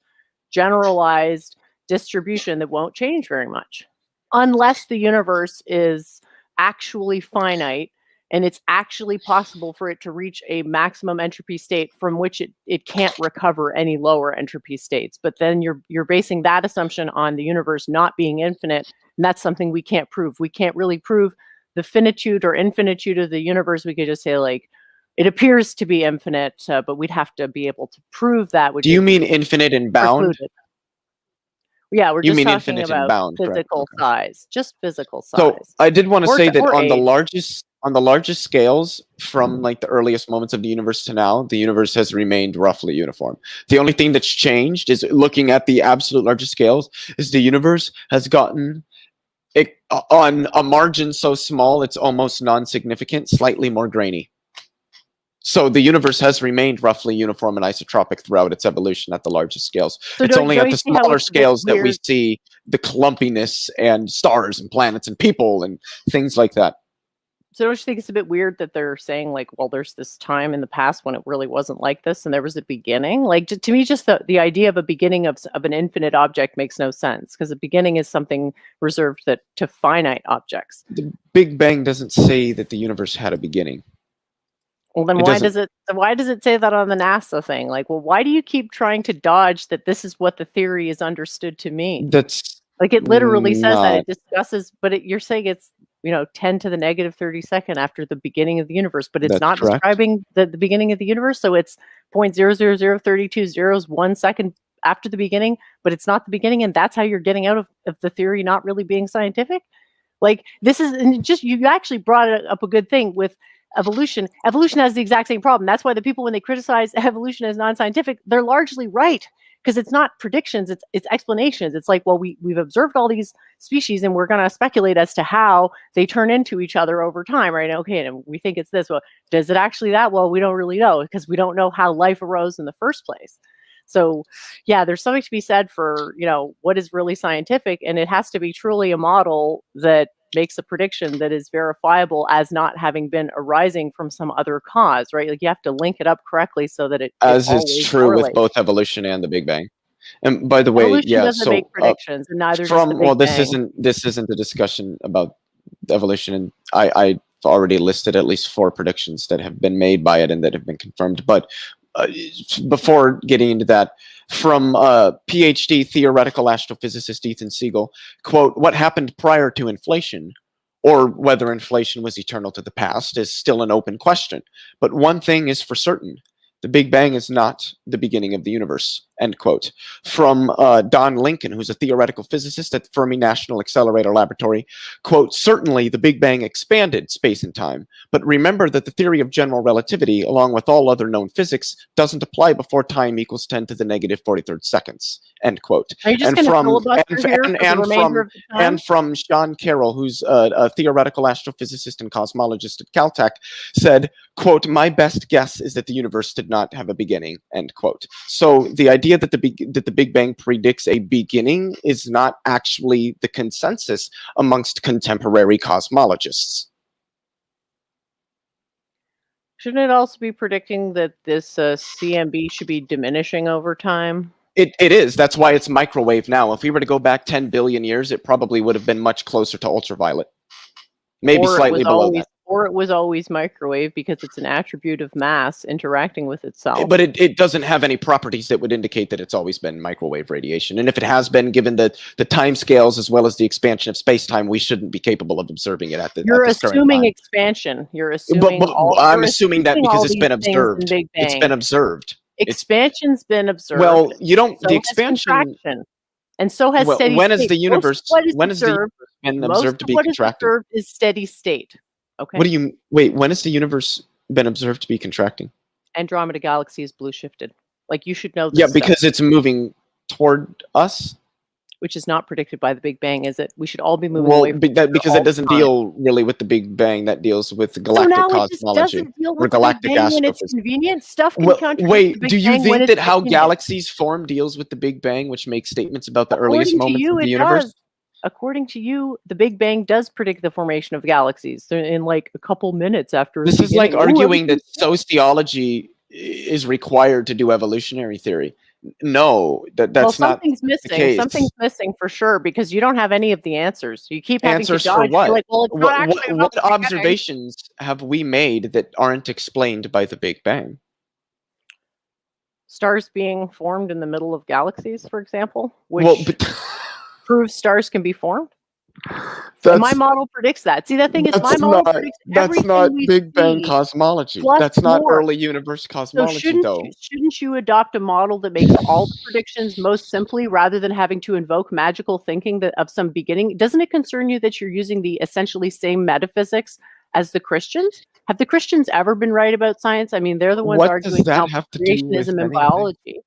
generalized distribution that won't change very much unless the universe is actually finite and it's actually possible for it to reach a maximum entropy state from which it can't recover any lower entropy states. But then you're basing that assumption on the universe not being infinite, and that's something we can't prove. We can't really prove the finitude or infinitude of the universe. We could just say, like, it appears to be infinite, but we'd have to be able to prove that. Do you mean infinite and bound? Precluded. Yeah, we're You just mean talking infinite and about bound, correct? physical Okay. size, just physical size. So I did want to Or say that or on the age. largest scales, from like the earliest moments of the universe to now, the universe has remained roughly uniform. The only thing that's changed is, looking at the absolute largest scales, is the universe has gotten on a margin so small it's almost non-significant, slightly more grainy. So the universe has remained roughly uniform and isotropic throughout its evolution at the largest scales. So It's only don't at the you see how smaller it's a bit scales that we weird? see the clumpiness and stars and planets and people and things like that. So don't you think it's a bit weird that they're saying, like, well, there's this time in the past when it really wasn't like this and there was a beginning? Like, to me, just the idea of a beginning of an infinite object makes no sense, because a beginning is something reserved to finite objects. The Big Bang doesn't say that the universe had a beginning. Well, then It why doesn't. does it say that on the NASA thing? Like, well, why do you keep trying to dodge that this is what the theory is understood to mean? That's Like, it literally says that. not. It discusses, but you're saying it's, 10 to the negative 32nd after the beginning of the universe, but it's That's not correct. describing the beginning of the universe. So it's 0.00032 zeros 1 second after the beginning, but it's not the beginning, and that's how you're getting out of the theory not really being scientific. Like, this is, and just, you actually brought up a good thing with evolution. Evolution has the exact same problem. That's why the people, when they criticize evolution as non-scientific, they're largely right, because it's not predictions, it's explanations. It's like, well, we've observed all these species and we're going to speculate as to how they turn into each other over time, right? Okay, and we think it's this. Well, does it actually that? Well, we don't really know, because we don't know how life arose in the first place. So yeah, there's something to be said for, what is really scientific, and it has to be truly a model that makes a prediction that is verifiable as not having been arising from some other cause, right? Like, you have to link it up correctly so that it As is always true with correlates. both evolution and the Big Bang. And by the way, Evolution yeah. doesn't So make predictions, and neither does the Big this Bang. isn't a discussion about evolution, and I've already listed at least 4 predictions that have been made by it and that have been confirmed. But before getting into that, from PhD theoretical astrophysicist Ethan Siegel, quote, "What happened prior to inflation, or whether inflation was eternal to the past, is still an open question. But one thing is for certain: the Big Bang is not the beginning of the universe," end quote. From Don Lincoln, who's a theoretical physicist at the Fermi National Accelerator Laboratory, quote, "Certainly the Big Bang expanded space and time, but remember that the theory of general relativity, along with all other known physics, doesn't apply before time equals 10 to the negative 43rd seconds," end quote. Are you just And going to from filibuster here for the remainder of the time? and from Sean Carroll, who's a theoretical astrophysicist and cosmologist at Caltech, said, quote, "My best guess is that the universe did not have a beginning," end quote. So the idea that the Big Bang predicts a beginning is not actually the consensus amongst contemporary cosmologists. Shouldn't it also be predicting that this CMB should be diminishing over time? It is. That's why it's microwave now. If we were to go back 10 billion years, it probably would have been much closer to ultraviolet. Maybe Or slightly below that. Or it was always microwave because it's an attribute of mass interacting with itself. But it doesn't have any properties that would indicate that it's always been microwave radiation. And if it has been, given the time scales as well as the expansion of space-time, we shouldn't be capable of observing it at this You're current assuming time. expansion. You're assuming But I'm assuming that because it's been all these things in observed. Big It's Bang. been observed. Expansion's been observed. Well, you don't. So The has expansion. contraction. And so has Well, steady when is state. the universe? When is the observed, universe been most observed to of be what is contracting? observed is steady state. Okay. What do you wait? When has the universe been observed to be contracting? Andromeda Galaxy is blue shifted. Like, you should know this Yeah, stuff, because it's moving toward us. which is not predicted by the Big Bang, is it? We should all be moving Well, away from because all it doesn't the time. deal really with the Big Bang. That deals with So galactic now it just cosmology. doesn't deal or with the Big galactic Bang when it's astrophysics. convenient. Stuff can Well, contradict wait. the Big Do you Bang when think it's that how convenient. galaxies form deals with the Big Bang, which makes statements about the earliest According to moments you, of the it universe? does. According to you, the Big Bang does predict the formation of galaxies in like a couple minutes after. This the is like beginning. arguing that sociology is required to do evolutionary theory. No, that's not something's the missing. case. Something's missing for sure because you don't have any of the answers. You keep having Answers to for dodge. what? You're like, well, it's not actually about What the Big Bang. observations have we made that aren't explained by the Big Bang? Stars being formed in the middle of galaxies, for example, which Well, but proves stars can be formed. And my model predicts that. See, the thing is, my model predicts everything we Big Bang see, cosmology. plus That's not more. early universe So cosmology, though. shouldn't you adopt a model that makes all the predictions most simply, rather than having to invoke magical thinking of some beginning? Doesn't it concern you that you're using the essentially same metaphysics as the Christians? Have the Christians ever been right about science? I mean, they're the ones What arguing does that about have to do with creationism and anything? biology.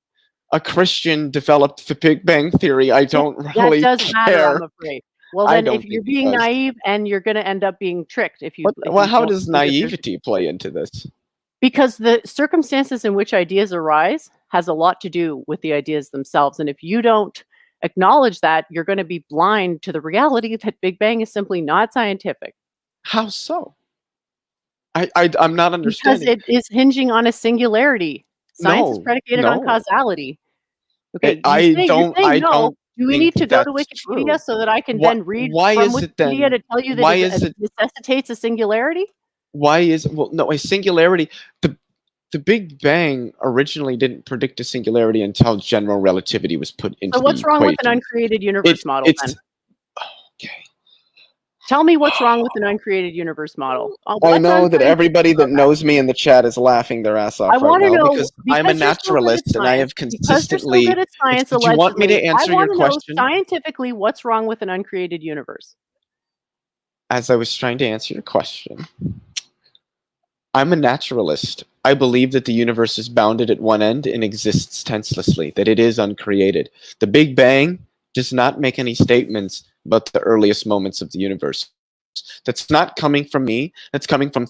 A Christian developed the Big Bang theory. I don't really That does matter, care. I'm afraid. Well, I then, don't if you're think it being does. naive, and you're going to end up being tricked if you. Well, how does naivety play into this? Because the circumstances in which ideas arise has a lot to do with the ideas themselves. And if you don't acknowledge that, you're going to be blind to the reality that Big Bang is simply not scientific. How so? I'm not understanding. Because it is hinging on a singularity. Science is No, predicated on no. causality. Okay, I don't Do we think need to go to that's Wikipedia true. so that I can Why- then read why from is it then- Wikipedia to tell you that why it is it- necessitates a singularity? Why is a singularity? The Big Bang originally didn't predict a singularity until general relativity was put into So what's the wrong with equation. an uncreated universe model then? Okay. Tell me what's wrong with an uncreated universe model. I know that everybody that knows me in the chat is laughing their ass off I right want to now know because I'm a because you're so good at naturalist and I have science, because you're so consistently. good at science, Do you want me to allegedly, answer I want your to know question? scientifically what's wrong with an uncreated universe. As I was trying to answer your question, I'm a naturalist. I believe that the universe is bounded at one end and exists tenselessly, that it is uncreated. The Big Bang does not make any statements about the earliest moments of the universe. That's not coming from me. That's coming from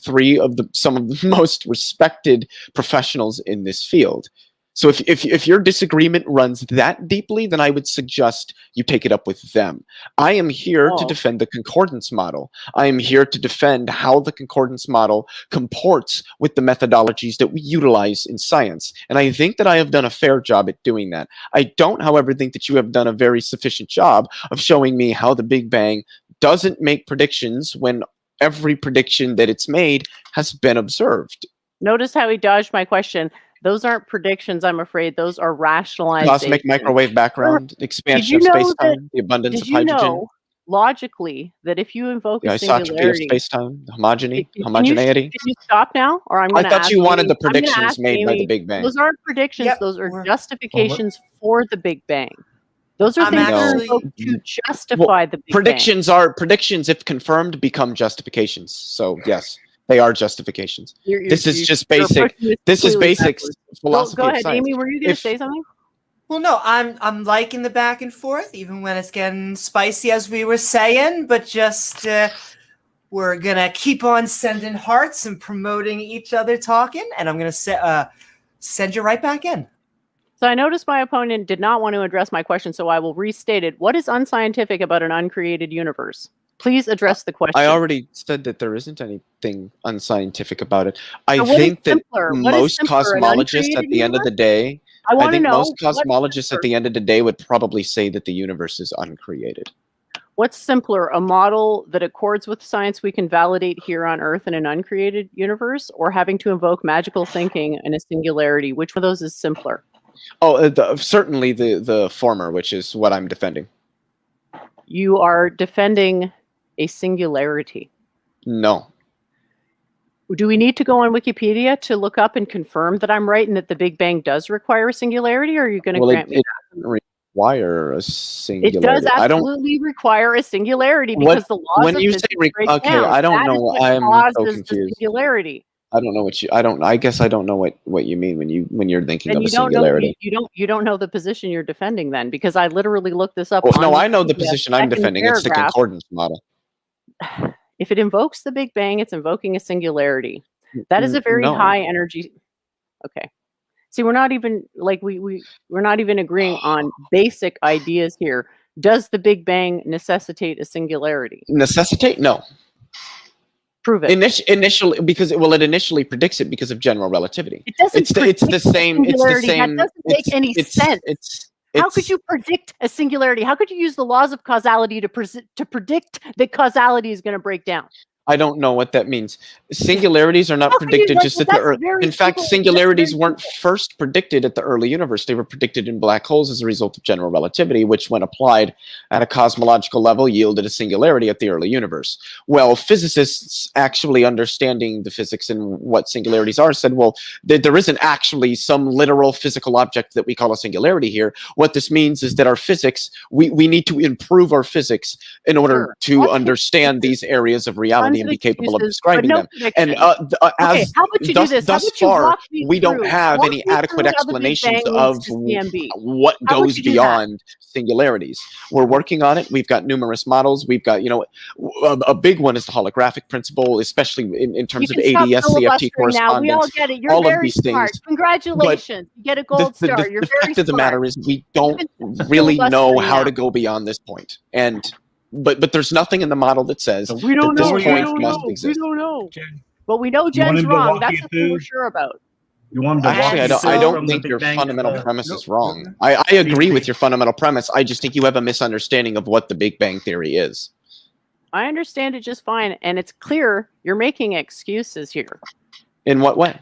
some of the most respected professionals in this field. So if your disagreement runs that deeply, then I would suggest you take it up with them. I am here to defend the concordance model. I am here to defend how the concordance model comports with the methodologies that we utilize in science. And I think that I have done a fair job at doing that. I don't, however, think that you have done a very sufficient job of showing me how the Big Bang doesn't make predictions when every prediction that it's made has been observed. Notice how he dodged my question. Those aren't predictions, I'm afraid. Those are rationalizations. Cosmic microwave background, expansion of space-time, the abundance of hydrogen. Did you know, logically, that if you invoke a Isotropy of singularity... space-time, homogeneity. Can you stop now? Or I'm I going to thought you wanted the I'm gonna predictions ask made by Amy. the Big Bang. Those aren't predictions. Yep. Those are justifications for the Big Bang. Those are I'm things that are actually- invoked to justify the Big Predictions are predictions, if confirmed, become justifications. So yes, they are justifications. Bang. This is just basic. This is basic philosophy Go of ahead, science. Amy. Were you going to If- say something? Well, no, I'm liking the back and forth, even when it's getting spicy, as we were saying. But just we're gonna keep on sending hearts and promoting each other talking, and I'm gonna send you right back in. So I noticed my opponent did not want to address my question, so I will restate it. What is unscientific about an uncreated universe? Please address the question. I already said that there isn't anything unscientific about it. I So what is think that simpler? What is most simpler, an cosmologists at uncreated the end of the universe? day, I I want to think know most what's cosmologists at simpler. the end of the day would probably say that the universe is uncreated. What's simpler, a model that accords with science we can validate here on Earth in an uncreated universe, or having to invoke magical thinking and a singularity? Which one of those is simpler? Oh, certainly the former, which is what I'm defending. You are defending a singularity. No. Do we need to go on Wikipedia to look up and confirm that I'm right and that the Big Bang does require a singularity, or are you going to grant me it that? doesn't require a It singularity. does absolutely require a singularity because the laws when of you physics say break okay, down. I don't That is know. what I'm so causes confused. the singularity. I don't know what you. I guess I don't know what you mean when you're thinking And of you a don't know singularity. you don't know the position you're defending then, because I literally looked this up. Well, on no, I know the Wikipedia, position I'm second defending. It's the paragraph. concordance model. If it invokes the Big Bang, it's invoking a singularity. That is a very No. high energy. Okay. See, we're not even like we're not even agreeing on basic ideas here. Does the Big Bang necessitate a singularity? Necessitate? No. Prove it. Initially, because it initially predicts it because of general relativity. It doesn't. It's the same. It's the singularity. same. That doesn't make any sense. How could you predict a singularity? How could you use the laws of causality to predict that causality is going to break down? I don't know what that means. Singularities are not How could you, predicted like, just well, at the that's early. very In fact, simple. That's singularities very weren't simple. first predicted at the early universe. They were predicted in black holes as a result of general relativity, which, when applied at a cosmological level, yielded a singularity at the early universe. Well, physicists actually understanding the physics and what singularities are said, well, there isn't actually some literal physical object that we call a singularity here. What this means is that our physics, we need to improve our physics in order to understand these areas of reality and be capable of describing them. And how about you do this? Thus far, we don't have any adequate explanations of what goes beyond singularities. We're working on it. We've got numerous models. We've got, a big one is the holographic principle, especially in terms of ADS, CFT correspondence. Now. We all get it. You're all very of these smart. things. Congratulations. You get a gold star. You're the very fact of the smart. matter is we don't really know how to go beyond this point. But there's nothing in the model that says We don't that this know. point must exist. We don't know. Jen, But we know You want Jen's him to wrong. walk That's you something we're through- sure about. You want to Actually, And I so- don't think your fundamental premise is wrong. I agree with your fundamental premise. I just think you have a misunderstanding of what the Big Bang Theory is. I understand it just fine, and it's clear you're making excuses here. In what way?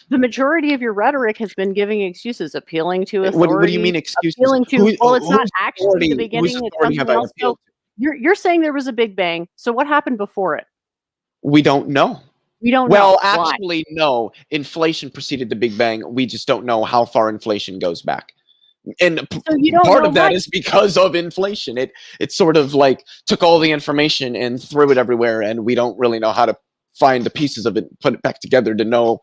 The majority of your rhetoric has been giving excuses, appealing to authority. What do you mean excuses? Appealing to, it's not whose actually authority- the beginning. whose It's authority have something I else. appealed to? You're saying there was a Big Bang. So what happened before it? We don't know. We don't know. Well, Why? actually, no. Inflation preceded the Big Bang. We just don't know how far inflation goes back. And So you don't part know of that much. is because of inflation. It sort of like took all the information and threw it everywhere, and we don't really know how to find the pieces of it, put it back together to know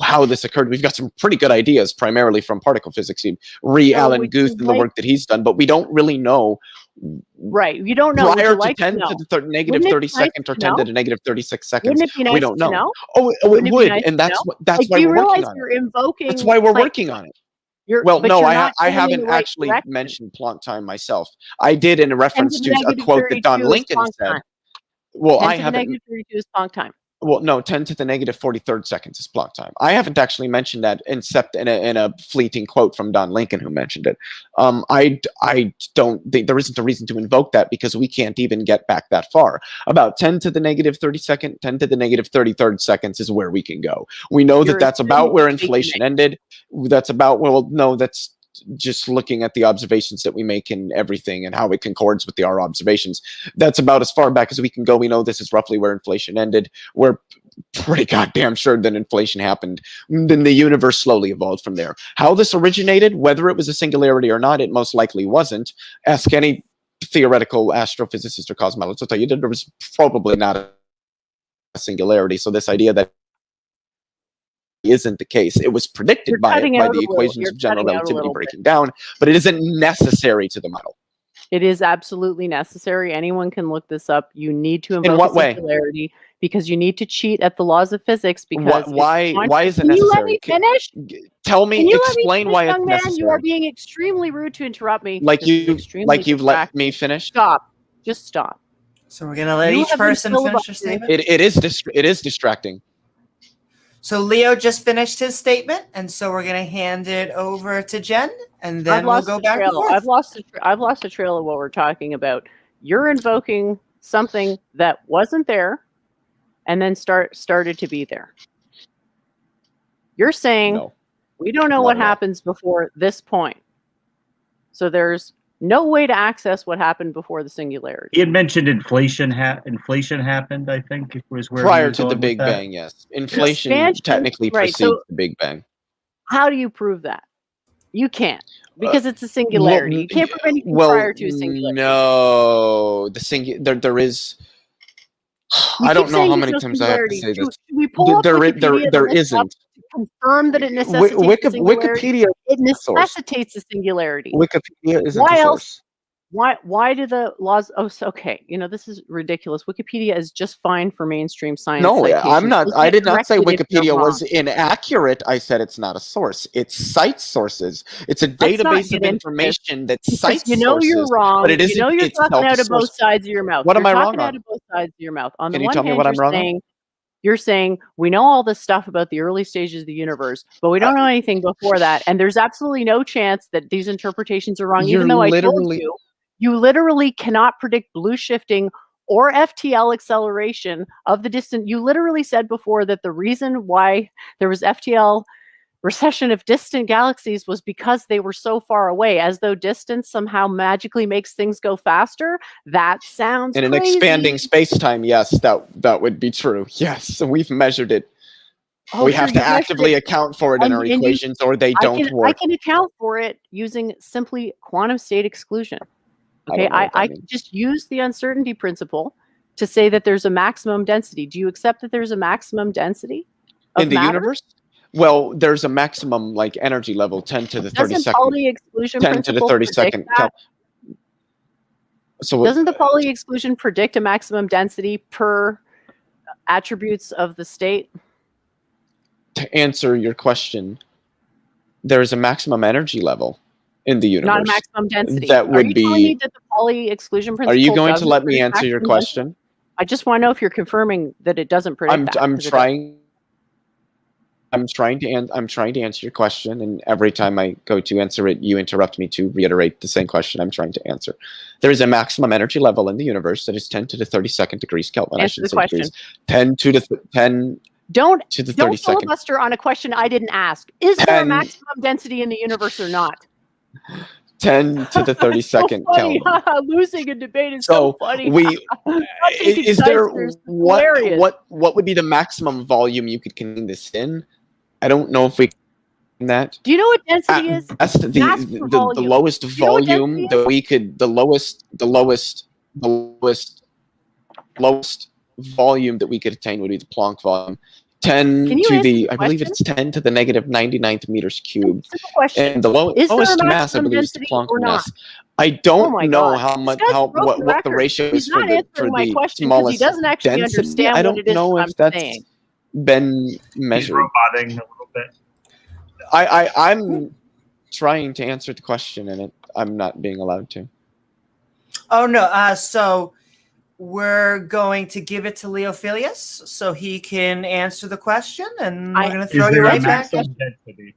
how this occurred. We've got some pretty good ideas, primarily from particle physics. Alan would Guth you and the work that he's done, but we don't really know. Right. You don't know. Would Prior you to like 10 to to know? the negative Wouldn't it be 32nd nice or to 10 know? to the negative 36 seconds, Wouldn't it be nice we don't to know. know? Oh, it Wouldn't it be would, nice and to know? that's Like, why do you we're realize working on it. you're invoking? That's why we're like, working on it. you're- Well, but no, you're I not going in haven't the right actually direction. mentioned Planck time myself. I did in a 10 reference to to the a negative quote that Don 32 is Lincoln Planck said. time. Well, 10 I to the haven't. negative 32 is Planck time. Well, no, 10 to the negative 43rd seconds is Planck time. I haven't actually mentioned that except in a fleeting quote from Don Lincoln, who mentioned it. I don't think there isn't a reason to invoke that because we can't even get back that far. About 10 to the negative 32nd, 10 to the negative 33rd seconds is where we can go. We know You're that that's assuming about where it's taking inflation ended. That's about, well, no, that's just looking at the observations that we make in everything and how it concords with our observations. That's about as far back as we can go. We know this is roughly where inflation ended. We're pretty goddamn sure that inflation happened. Then the universe slowly evolved from there. How this originated, whether it was a singularity or not, it most likely wasn't. Ask any theoretical astrophysicist or cosmologist, will tell you that there was probably not a singularity. So this idea that isn't the case. It was predicted by the equations of general relativity breaking down, but it isn't necessary to the model. It is absolutely necessary. Anyone can look this up. You need to invoke In what way? singularity because you need to cheat at the laws of physics. Because why is it necessary? Can you let necessary? me finish? Tell me, Can you explain why it's necessary. You are being extremely rude to interrupt me. Like This is you've extremely let distracting. me finish. Stop. Just stop. So we're gonna let You each have been person finish their filibustering. statement. It is distracting. So Leo just finished his statement, and so we're gonna hand it over to Jen, and then we'll go back and forth. I've lost the trail of what we're talking about. you're invoking something that wasn't there and then started to be there. You're saying No. we don't know Not what at all. happens before this point. So there's no way to access what happened before the singularity. He had mentioned inflation. Inflation happened, I think, was where he Prior was to the going with Big that. Bang, yes. Inflation Expansion, technically right, precedes so- the Big Bang. How do you prove that? You can't, because it's a singularity. You can't prove anything prior to a singularity. No, there is. You I don't keep know saying how there's many no times I have to singularity. say this. Should we pull up There Wikipedia to look up isn't. to confirm that it necessitates a singularity? Wikipedia. It a source. necessitates a singularity. Wikipedia isn't Why a else? source. Why do the laws? Oh, so, okay. This is ridiculous. Wikipedia is just fine for mainstream science. No, citations. I'm not. You'll I get did not say corrected if you're Wikipedia was wrong. inaccurate. I said it's not a source. It cites sources. It's a Let's not database get of into information that Because cites you know sources. you're wrong. but it You isn't know you're itself talking a out of both source. sides of your mouth. What am You're I wrong talking out on? of both sides of your mouth. On the Can you one tell me hand, what I'm wrong on? you're saying we know all this stuff about the early stages of the universe, but we don't know anything before that, and there's absolutely no chance that these interpretations are wrong. You're Even though I told literally- you literally cannot predict blue shifting or FTL acceleration of the distant. You literally said before that the reason why there was FTL recession of distant galaxies was because they were so far away, as though distance somehow magically makes things go faster. That sounds In an crazy. expanding space-time, yes, that would be true. Yes, so we've measured it. Oh, we sure, have to you've measured actively it. account for it in And- our and you- equations, or they don't I work. can account for it using simply quantum state exclusion. I Okay, don't know what that I means. just use the uncertainty principle to say that there's a maximum density. Do you accept that there's a maximum density of In the matter? universe? Well, there's a maximum like energy level, 10 to the Doesn't 32nd. Pauli exclusion 10 to the principle 32nd. predict that? So Doesn't the Pauli exclusion predict a maximum density per attributes of the state? to answer your question, there's a maximum energy level in the universe. Not a maximum density. That Are would you telling me be. that the Pauli exclusion principle Are you going to doesn't let me predict answer your maximum density? question? I just want to know if you're confirming that it doesn't predict that. I'm 'cause it trying. I'm trying to answer your question, and every time I go to answer it, you interrupt me to reiterate the same question I'm trying to answer. There is a maximum energy level in the universe that is 10 to the 32nd degrees Kelvin. Answer the say question. degrees. 10 to the 10 Don't to the don't 32nd. filibuster on a question I didn't ask. Is there a 10 maximum density in the universe or not? 10 to the 32nd so funny. Kelvin. Losing a debate is so funny. we is there Hilarious. what would be the maximum volume you could contain this in? I don't know if we can that. Do you know what density is? That's the volume. lowest Do you know what volume density that we could the lowest volume that we could attain would be the Planck volume. 10 Can you to answer the the I believe question? it's 10 to the negative 99th meters cubed. Simple question. And the Is there a lowest mass, I maximum believe, is the density Planck or not? mass. I Oh don't my know God. how This much, guy's how broken what the record. ratio He's is for not the answering my question because smallest he doesn't actually density. understand I what don't it is know I'm if that's saying. been He's measured. roboting a little bit. I'm trying to answer the question, and I'm not being allowed to. Oh no. So we're going to give it to Leophelius so he can answer the question, and we're going to Is throw you there a right back. maximum density?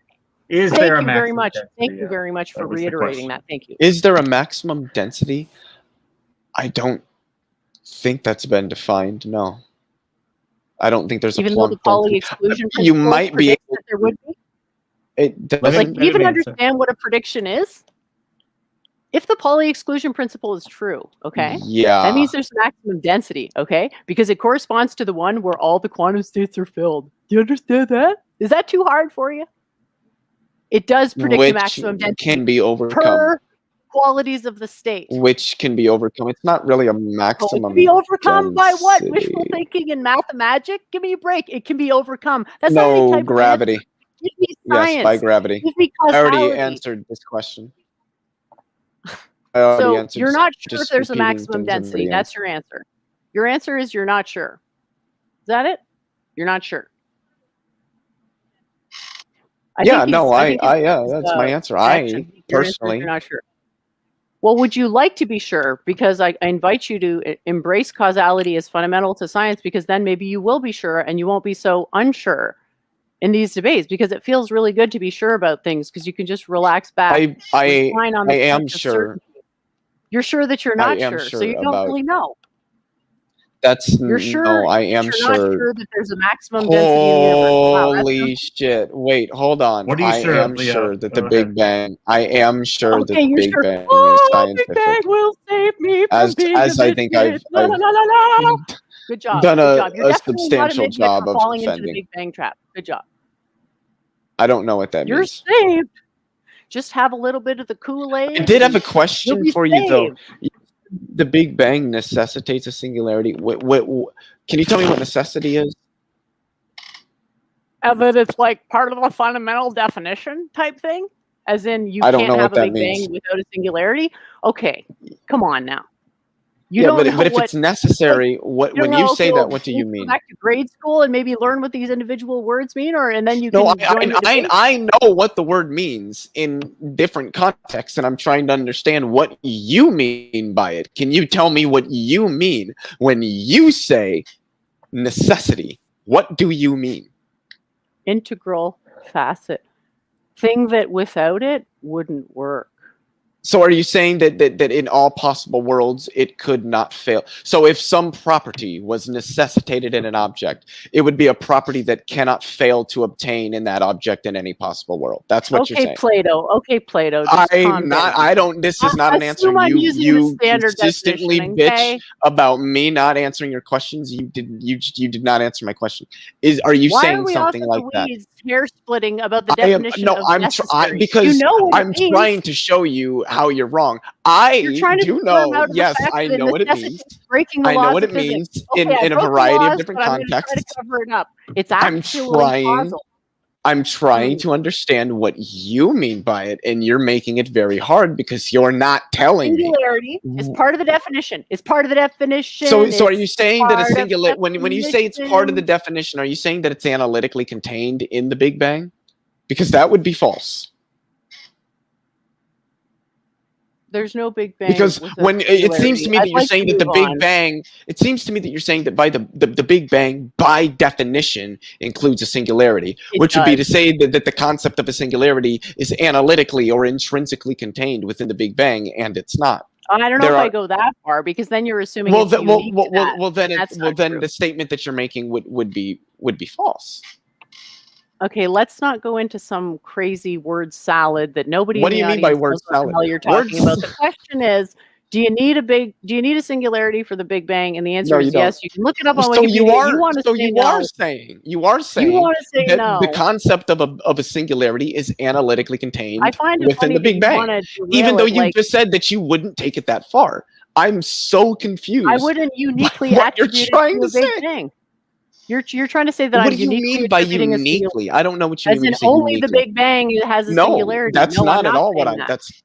Is Thank there a you maximum very much. density? Thank you Yeah. very much for That was the reiterating question. that. Thank you. Is there a maximum density? I don't think that's been defined. No, I don't think there's Even a though the Planck Pauli density. exclusion You principle might be predicts able. that there would be. It Let doesn't. Like, him do you even answer. understand what a prediction is? If the Pauli exclusion principle is true, okay, Yeah. that means there's maximum density, okay, because it corresponds to the one where all the quantum states are filled. Do you understand that? Is that too hard for you? It does predict the Which maximum density can be overcome. per qualities of the state. Which can be overcome. It's not really a Oh, it maximum. can be overcome by what? density. Wishful thinking and math and magic? Give me a break. It can be overcome. That's not any No, type gravity. of answer. Give me science. Yes, by gravity. Give me I already causality. answered this question. I already So answered. you're not sure if just there's a repeating maximum things density. everybody That's your answer. Your answer is you're not sure. Is that it? You're not sure. Yeah, think no, he's- think yeah, he's, that's my answer. action. I Your answer is personally, you're not sure. Well, would you like to be sure? Because I invite you to embrace causality as fundamental to science, because then maybe you will be sure and you won't be so unsure in these debates, because it feels really good to be sure about things because you can just relax back. I recline on the am couch of sure. certainty. You're sure that you're I not am sure, sure so you don't about really know. that's You're sure no, I that am you're sure. not sure that there's a maximum density in the universe. Wow, that's Holy shit. Wait, hold on. What are you I sure am of, Leo? sure that the Go Big ahead. Bang, I am sure that okay. the You're Big sure. Bang is Oh, Big scientific. Bang will save me from As being as a I think misfit. La, la, la, la, la. Good job. done Good job. You're a definitely not a substantial midget job for of falling into the defending. Big Bang trap. Good job. I don't know what that You're means. saved. Just have a little bit of the I Kool-Aid. did have a You'll question be for you though. saved. The Big Bang necessitates a singularity. Can you tell me what necessity is? And then it's like part of the fundamental definition type thing, as in you I don't can't know have what a that Big means. Bang without a singularity. Okay, come on now. You Yeah, don't know but if what it's necessary, what you don't when you know, say okay, that, well, what do let's you go mean? back to grade school and maybe learn what these individual words mean, and then you No, can join the debate. I know what the word means in different contexts, and I'm trying to understand what you mean by it. Can you tell me what you mean when you say necessity? What do you mean? Integral facet. Thing that without it wouldn't work. So are you saying that in all possible worlds it could not fail? So if some property was necessitated in an object, it would be a property that cannot fail to obtain in that object in any possible world. That's what you're saying. Okay, Plato. Just calm down. I don't. This is not an answer. Assume I'm using the You standard consistently definition, bitch okay? about me not answering your questions. You did not answer my question. Are you Why are saying we off something in like the that? weeds, hair splitting about the definition of necessary? Because you know what I'm it means. trying to show you how you're wrong. You're trying to do squirm know. out of the Yes, fact I that know what it means. necessity is breaking the I know laws what of it physics. means Okay, I in a broke the variety of laws, different but I'm going to try to contexts. cover it up. It's I'm actually causal. I'm trying to understand what you mean by it, and you're making it very hard because you're not telling me. Singularity is part of the definition. It's part of the definition. So are you saying that a part of singular when you say it's part of the definition. definition, are you saying that it's analytically contained in the Big Bang? Because that would be false. There's no Big Bang. Because with a when it seems singularity. to me that I'd you're like saying to that the move Big on. Bang, it seems to me that you're saying that by the Big Bang by definition includes a singularity, It which would be to does. say that the concept of a singularity is analytically or intrinsically contained within the Big Bang, and it's not. I don't know There if are- I go that far because then you're assuming Well, it's unique to that. then the statement that you're making would be false. Okay, let's not go into some crazy word salad that nobody What in do the you mean by audience word knows what the salad? hell you're talking about. The question is, do you need a singularity for the Big Bang? And the answer No, is you don't. yes. You can look it up on So Wikipedia. you are. You want to So say you no. are saying. You are saying You want to say that no. the concept of a singularity is analytically contained I find it within funny the Big that Bang, you want to even though you like, just said that you wouldn't take it that far. I'm so confused. I wouldn't uniquely what you're attribute it trying to a to Big say. Bang. You're trying to say that What I'm do you uniquely mean by attributing a singularity. uniquely? I don't know what you As mean when in you say only the uniquely. Big Bang has a No, singularity. that's No, not I'm at not all what saying I'm. that. That's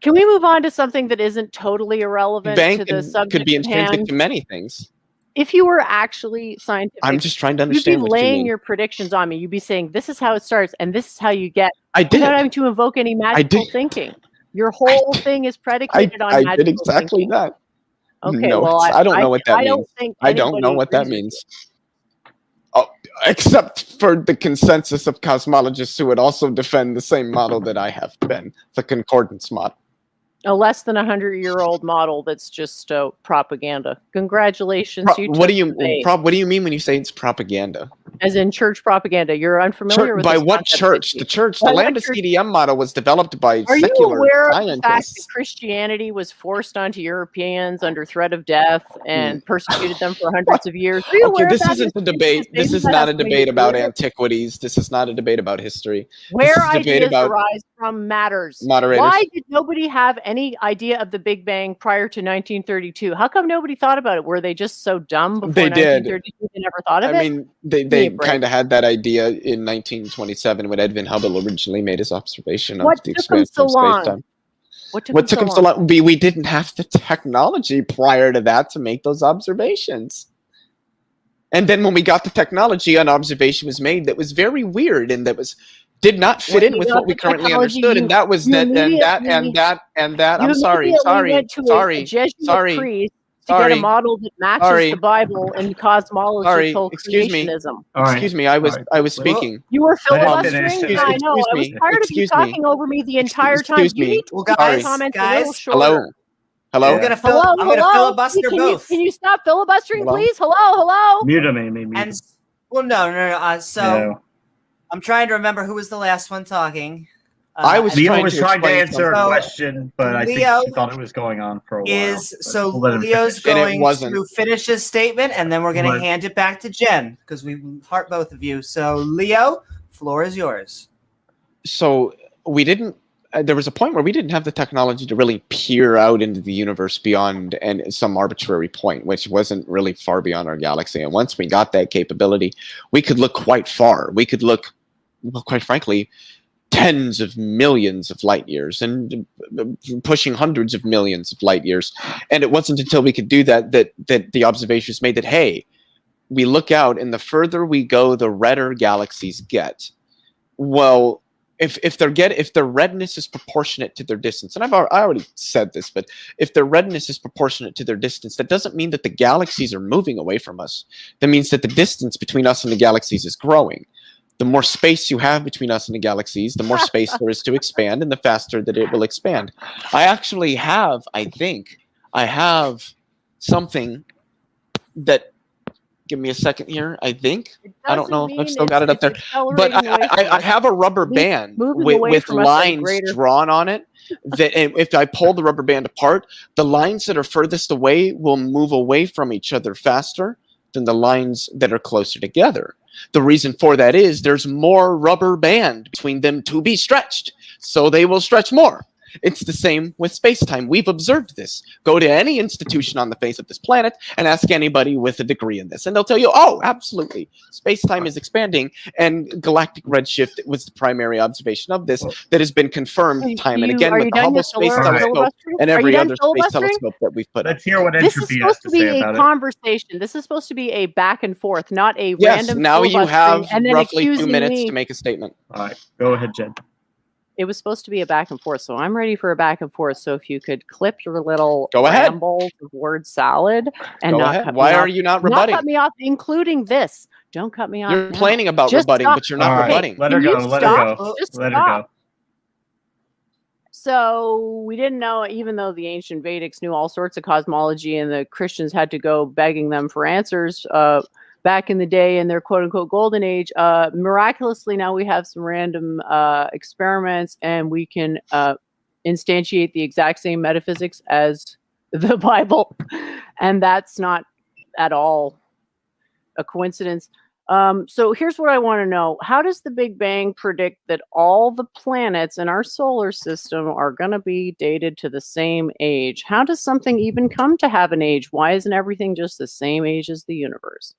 Can we move on to something that isn't totally irrelevant Bang to the could subject be at intrinsic hand? to many things. If you were actually scientific, I'm just trying to you'd be understand what you laying mean. your predictions on me. You'd be saying, this is how it starts, and this is how you get, I did. without having to invoke any magical did. thinking. Your whole thing is predicated on I magical did exactly thinking. that. Okay, No, well, I don't know what that I means. don't think I don't know anybody what that agrees with means. Oh, except for the consensus of cosmologists who would also defend the same model that I have been, the concordance model. A less than 100-year-old model that's just propaganda. Congratulations, you What do took you the bait. what do you mean when you say it's propaganda? As in church propaganda. You're unfamiliar with By this what concept, church? I The see. church, By the what Lambda church? CDM model was developed by Are you secular aware of the fact that scientists. Christianity was forced onto Europeans under threat of death and persecuted them for hundreds What? of years? Are you Okay, aware of this that isn't a history? debate. Because This maybe is that not has a something to debate do about with it. antiquities. This is not a debate about history. Where This is a debate ideas about arise from matters. moderators. Why did nobody have any idea of the Big Bang prior to 1932? How come nobody thought about it? Were they just so dumb before They did. 1932 they never thought of I it? mean, they Me Brah. kind of had that idea in 1927 when Edwin Hubble originally made his observation What of the took them expansion so of long? space-time. What took What them took him so long? We didn't have the technology prior to that to make those observations. And then when we got the technology, an observation was made that was very weird and that did not fit in with what we currently understood. And that was that, and that. You I'm sorry. immediately went to a Jesuit priest to get a Sorry. model that matches Sorry. the Bible and cosmological Excuse me. creationism. All right. Excuse me, I was All right. speaking. You were Let him filibustering? finish. I know. I was Excuse me. tired of you Excuse me. talking over me the entire time. Excuse You me. need to Well, keep your guys, comments a little guys, shorter. Hello? Hello? We're gonna Hello, I'm gonna hello. filibuster both. Can you stop filibustering, Hello? please? Hello. Mute him, Amy. Mute And him. well, no. So No. I'm trying to remember who was the last one talking. I was and Leo trying was to trying to explain answer a something. question, but I think Leo she thought it was going on for a while. Is but so we'll let him Leo's finish. And it going wasn't. to finish his statement, and then we're going to Right. hand it back to Jen because we heart both of you. So Leo, floor is yours. So we didn't. There was a point where we didn't have the technology to really peer out into the universe beyond and some arbitrary point, which wasn't really far beyond our galaxy. And once we got that capability, we could look quite far. We could look, well, quite frankly, tens of millions of light years and pushing hundreds of millions of light years. And it wasn't until we could do that that the observations made that, hey, we look out and the further we go, the redder galaxies get. Well, if their redness is proportionate to their distance, and I already said this, but if their redness is proportionate to their distance, that doesn't mean that the galaxies are moving away from us. That means that the distance between us and the galaxies is growing. The more space you have between us and the galaxies, the more space there is to expand, and the faster that it will expand. I actually have, I have something that, give me a second here, I think. I don't know if I've still got it up there. But I have a rubber band with lines drawn on it. That if I pull the rubber band apart, the lines that are furthest away will move away from each other faster than the lines that are closer together. The reason for that is there's more rubber band between them to be stretched, so they will stretch more. It's the same with space-time. We've observed this. Go to any institution on the face of this planet and ask anybody with a degree in this, and they'll tell you, oh, absolutely, space-time is expanding, and galactic redshift was the primary observation of this that has been confirmed time and again with the Hubble Space Telescope and every other space telescope that we've put up. Let's hear what This is Entropy has supposed to to be say a about it. conversation. This is supposed to be a back and forth, not a Yes, random now you have and then roughly 2 accusing minutes me. to make a statement. All right, go ahead, Jen. It was supposed to be a back and forth, so I'm ready for a back and forth. So if you could clip your little Go ahead. rambles of word salad and Go not ahead. cut me Why off. are you not Not rebutting? cut me off, including this. Don't cut me off. You're now. complaining about Just rebutting, stop. but you're not All right, rebutting. let her Can go. you Let her stop? go. Just Let her stop. go. So we didn't know, even though the ancient Vedics knew all sorts of cosmology and the Christians had to go begging them for answers back in the day in their quote unquote golden age, miraculously now we have some random experiments and we can instantiate the exact same metaphysics as the Bible. And that's not at all a coincidence. So here's what I want to know. How does the Big Bang predict that all the planets in our solar system are going to be dated to the same age? How does something even come to have an age? Why isn't everything just the same age as the universe?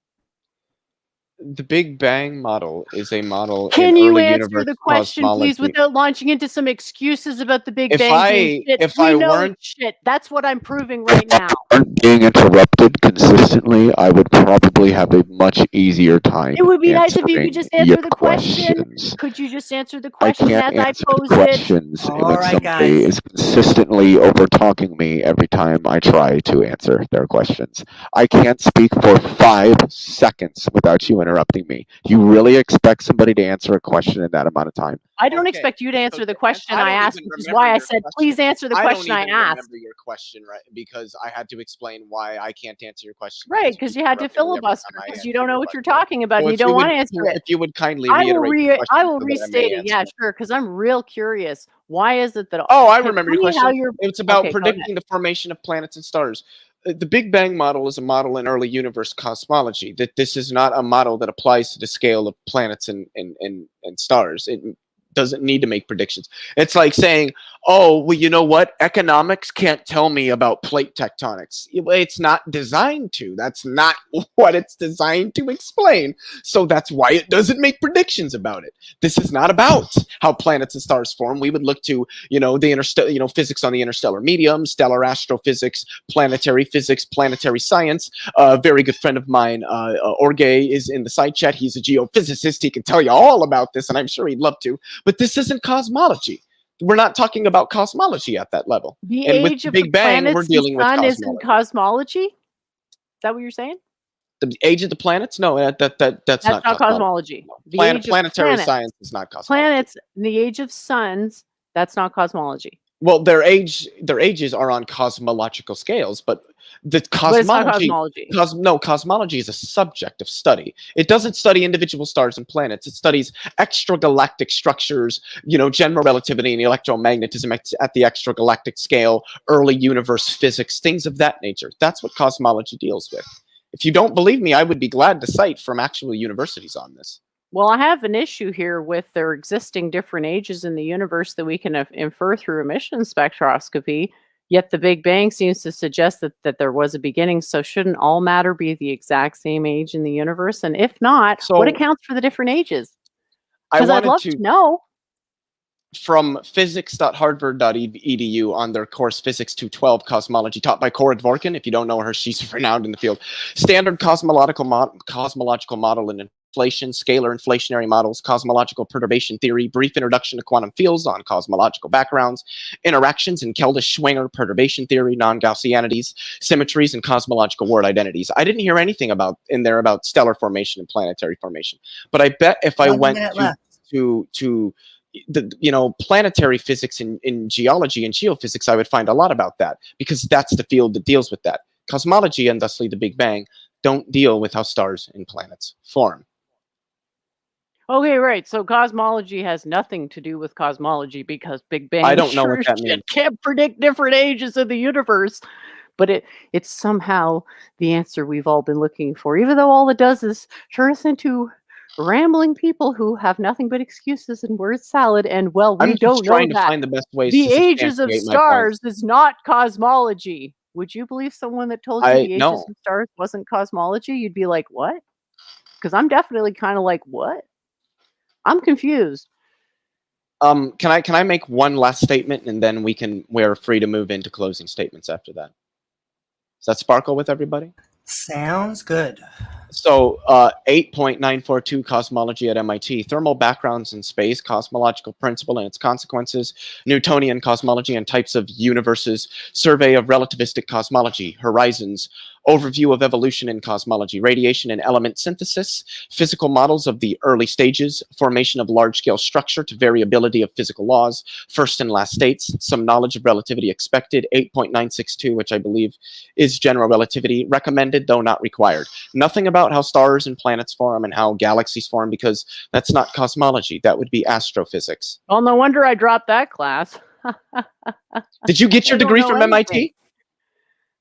The Big Bang model is a model Can in you early answer universe the question, please, cosmology. without launching into some excuses about the Big If Bang being shit? if We I know weren't- it's shit. That's what I'm proving right now. Aren't being interrupted consistently, I would probably have a much easier time. It would be nice if you could answering just your answer the question. questions. Could you just answer the I question can't as I answer the pose it? questions All when right, somebody guys. is consistently over talking me every time I try to answer their questions. I can't speak for 5 seconds without you interrupting me. You really expect somebody to answer a question in that amount of time? I don't Okay, expect you to answer the okay. question I I don't asked, even which is remember why I your said, question. please answer the question I don't even asked. remember your question, right? Because I had to explain why I can't answer your question. Right, because you had to interrupted me every filibuster time I because you answered don't know your what you're question. talking about So and you if don't you want would- to answer it. If you would kindly I will reiterate the question I will so that I may restate it. answer Yeah, sure, because I'm real curious. Why is it that? Oh, I Okay, remember tell your me how question. you're- It's about Okay, go ahead. predicting the formation of planets and stars. The Big Bang model is a model in early universe cosmology. That this is not a model that applies to the scale of planets and stars. It doesn't need to make predictions. It's like saying, oh, well, you know what? Economics can't tell me about plate tectonics. It's not designed to. That's not what it's designed to explain. So that's why it doesn't make predictions about it. This is not about how planets and stars form. We would look to, the physics on the interstellar medium, stellar astrophysics, planetary physics, planetary science. A very good friend of mine, Orge, is in the side chat. He's a geophysicist. He can tell you all about this, and I'm sure he'd love to. But this isn't cosmology. We're not talking about cosmology at that level. The And with age the of Big the Bang, we're planets dealing and with sun isn't cosmology. cosmology. that what you're saying? The age of the planets? No, that's not cosmology. No. The age of Planetary planets. science is not cosmology. Planets, the age of suns, that's not cosmology. Well, their ages are on cosmological scales, but the But it's not cosmology. cosmology. Cosmology is a subject of study. It doesn't study individual stars and planets. It studies extragalactic structures, general relativity and electromagnetism at the extragalactic scale, early universe physics, things of that nature. That's what cosmology deals with. If you don't believe me, I would be glad to cite from actual universities on this. Well, I have an issue here with there existing different ages in the universe that we can infer through emission spectroscopy, yet the Big Bang seems to suggest that there was a beginning, so shouldn't all matter be the exact same age in the universe? And if not, what accounts for the different ages? Because I'd love to know. From physics.harvard.edu on their course Physics 212 Cosmology, taught by Cora Dvorkin. If you don't know her, she's renowned in the field. Standard cosmological model in inflation, scalar inflationary models, cosmological perturbation theory, brief introduction to quantum fields on cosmological backgrounds, interactions in Keldysh-Schwinger perturbation theory, non-Gaussianities, symmetries, and cosmological word identities. I didn't hear anything about stellar formation and planetary formation. But I bet if I went to the planetary physics in geology and geophysics, I would find a lot about that, because that's the field that deals with that. Cosmology, and thusly the Big Bang, don't deal with how stars and planets form. Okay, right. So cosmology has nothing to do with cosmology, because Big Bang I don't know what that means. Can't predict different ages of the universe. But it's somehow the answer we've all been looking for, even though all it does is turn us into rambling people who have nothing but excuses and word salad. And we don't know that. I'm just trying to find the best ways the to ages of stars is not cosmology. Would you believe someone that told you the ages of stars wasn't cosmology? You'd be like, what? Because I'm definitely kind of like, what? I'm confused. Can I make one last statement, and then we're free to move into closing statements after that? Does that sparkle with everybody? Sounds good. So 8.942 Cosmology at MIT, Thermal Backgrounds in Space, Cosmological Principle and its Consequences, Newtonian Cosmology and Types of Universes, Survey of Relativistic Cosmology, Horizons, Overview of Evolution in Cosmology, Radiation and Element Synthesis, Physical Models of the Early Stages, Formation of Large-Scale Structure to Variability of Physical Laws, First and Last States, Some Knowledge of Relativity Expected, 8.962, which I believe is General Relativity, recommended though not required. Nothing about how stars and planets form and how galaxies form, because that's not cosmology. That would be astrophysics. Well, no wonder I dropped that class. Did you get your degree from MIT?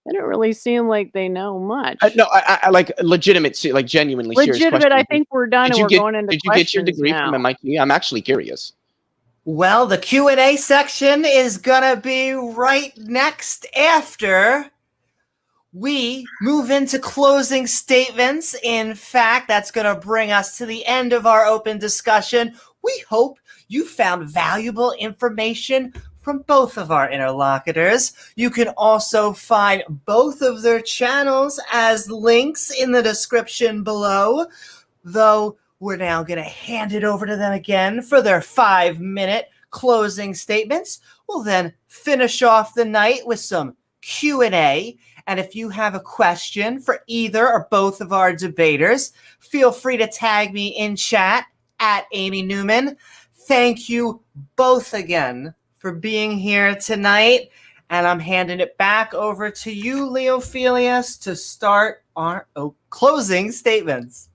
They don't really seem like they know much. No, I like legitimate, like genuinely serious questions. I think we're done and we're going into questions. Did you get your degree from MIT? I'm actually curious. Well, the Q&A section is gonna be right next after we move into closing statements. In fact, that's going to bring us to the end of our open discussion. We hope you found valuable information from both of our interlocutors. You can also find both of their channels as links in the description below, though we're now going to hand it over to them again for their 5-minute closing statements. We'll then finish off the night with some Q&A. And if you have a question for either or both of our debaters, feel free to tag me in chat at Amy Newman. Thank you both again for being here tonight. And I'm handing it back over to you, Leophelius, to start our closing statements.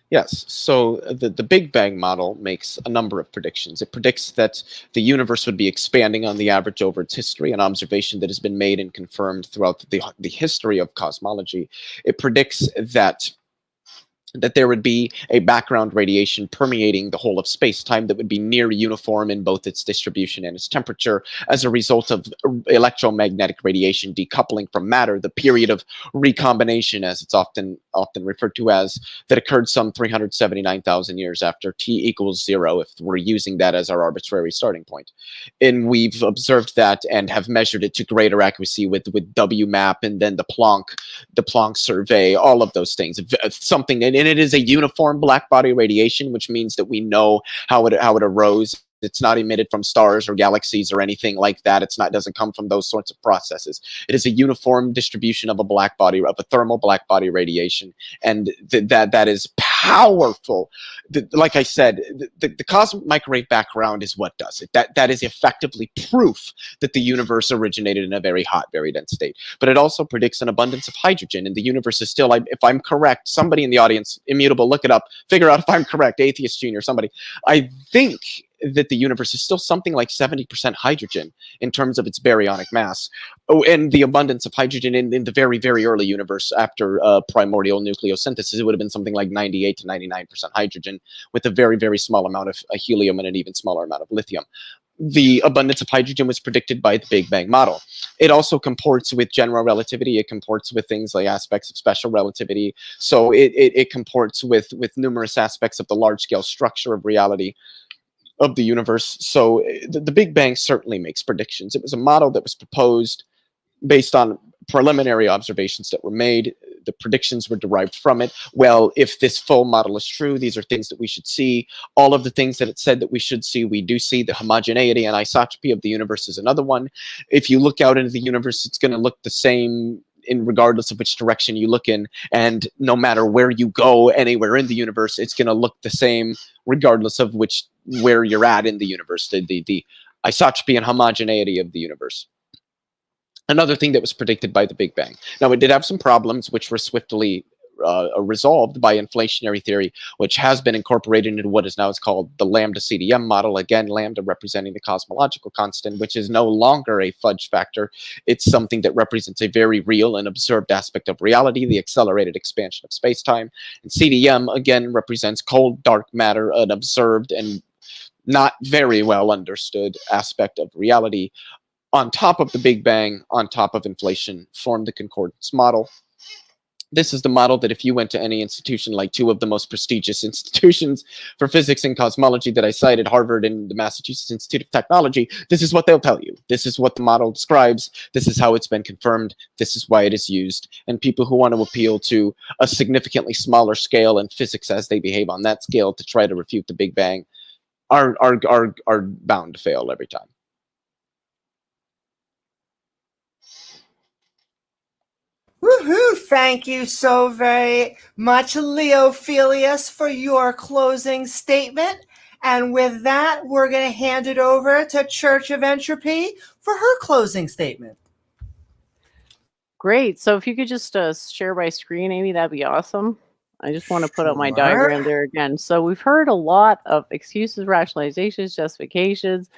Yes, so the Big Bang model makes a number of predictions. It predicts that the universe would be expanding on the average over its history, an observation that has been made and confirmed throughout the history of cosmology. It predicts that there would be a background radiation permeating the whole of space-time that would be near uniform in both its distribution and its temperature as a result of electromagnetic radiation decoupling from matter, the period of recombination, as it's often referred to as, that occurred some 379,000 years after t = 0, if we're using that as our arbitrary starting point. And we've observed that and have measured it to greater accuracy with WMAP and then the Planck survey, all of those things. Something, and it is a uniform black body radiation, which means that we know how it arose It's not emitted from stars or galaxies or anything like that. It doesn't come from those sorts of processes. It is a uniform distribution of a black body, of a thermal black body radiation, and that is powerful. Like I said, the cosmic microwave background is what does it. That is effectively proof that the universe originated in a very hot, very dense state. But it also predicts an abundance of hydrogen, and the universe is still, if I'm correct, somebody in the audience, Immutable, look it up, figure out if I'm correct, Atheist Junior, somebody. I think that the universe is still something like 70% hydrogen in terms of its baryonic mass. Oh, and the abundance of hydrogen in the very, very early universe after primordial nucleosynthesis, it would have been something like 98 to 99% hydrogen with a very, very small amount of helium and an even smaller amount of lithium. The abundance of hydrogen was predicted by the Big Bang model. It also comports with general relativity. It comports with things like aspects of special relativity. So it comports with numerous aspects of the large-scale structure of reality of the universe. So the Big Bang certainly makes predictions. It was a model that was proposed based on preliminary observations that were made. The predictions were derived from it. Well, if this full model is true, these are things that we should see. All of the things that it said that we should see, we do see. The homogeneity and isotropy of the universe is another one. If you look out into the universe, it's going to look the same in regardless of which direction you look in, and no matter where you go anywhere in the universe, it's going to look the same regardless of where you're at in the universe, the isotropy and homogeneity of the universe. Another thing that was predicted by the Big Bang. Now, it did have some problems which were swiftly resolved by inflationary theory, which has been incorporated into what is now called the lambda CDM model. Again, lambda representing the cosmological constant, which is no longer a fudge factor. It's something that represents a very real and observed aspect of reality, the accelerated expansion of space-time. And CDM, again, represents cold, dark matter, an observed and not very well understood aspect of reality. On top of the Big Bang, on top of inflation, formed the concordance model. This is the model that if you went to any institution, like two of the most prestigious institutions for physics and cosmology that I cited, Harvard and the Massachusetts Institute of Technology, this is what they'll tell you. This is what the model describes. This is how it's been confirmed. This is why it is used. And people who want to appeal to a significantly smaller scale and physics as they behave on that scale to try to refute the Big Bang are bound to fail every time. Woohoo! Thank you so very much, Leophelius, for your closing statement. And with that, we're going to hand it over to Church of Entropy for her closing statement. Great. So if you could just share my screen, Amy, that'd be awesome. I just want to put up my Sure. diagram there again. So we've heard a lot of excuses, rationalizations, justifications,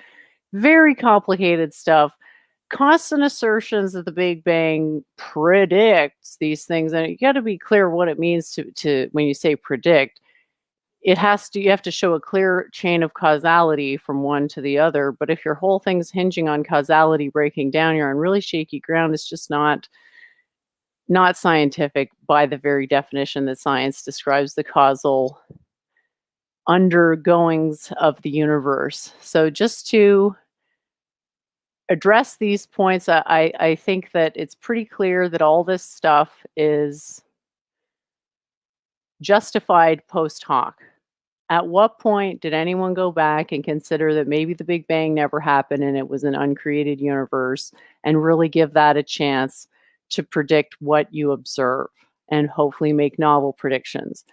very complicated stuff. Constant assertions that the Big Bang predicts these things, and you got to be clear what it means to when you say predict. You have to show a clear chain of causality from one to the other. But if your whole thing's hinging on causality breaking down, you're on really shaky ground. It's just not scientific by the very definition that science describes the causal undergoings of the universe. So just to address these points, I think that it's pretty clear that all this stuff is justified post hoc. At what point did anyone go back and consider that maybe the Big Bang never happened and it was an uncreated universe, and really give that a chance to predict what you observe and hopefully make novel predictions?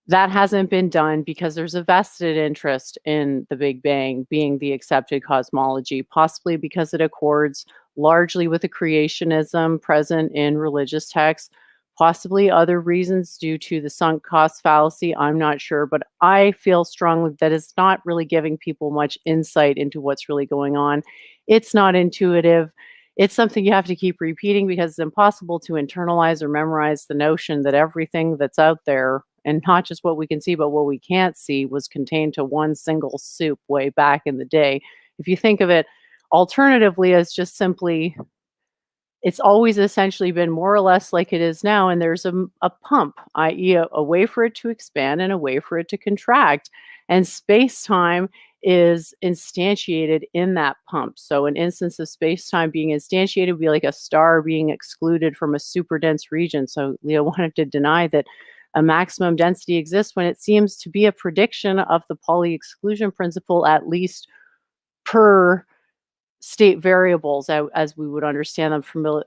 That hasn't been done because there's a vested interest in the Big Bang being the accepted cosmology, possibly because it accords largely with the creationism present in religious texts, possibly other reasons due to the sunk cost fallacy. I'm not sure, but I feel strongly that it's not really giving people much insight into what's really going on. It's not intuitive. It's something you have to keep repeating because it's impossible to internalize or memorize the notion that everything that's out there, and not just what we can see, but what we can't see, was contained to one single soup way back in the day. If you think of it alternatively as just simply, it's always essentially been more or less like it is now, and there's a pump, i.e. a way for it to expand and a way for it to contract. And space-time is instantiated in that pump. So an instance of space-time being instantiated would be like a star being excluded from a super dense region. So Leo wanted to deny that a maximum density exists when it seems to be a prediction of the Pauli exclusion principle, at least per state variables, as we would understand them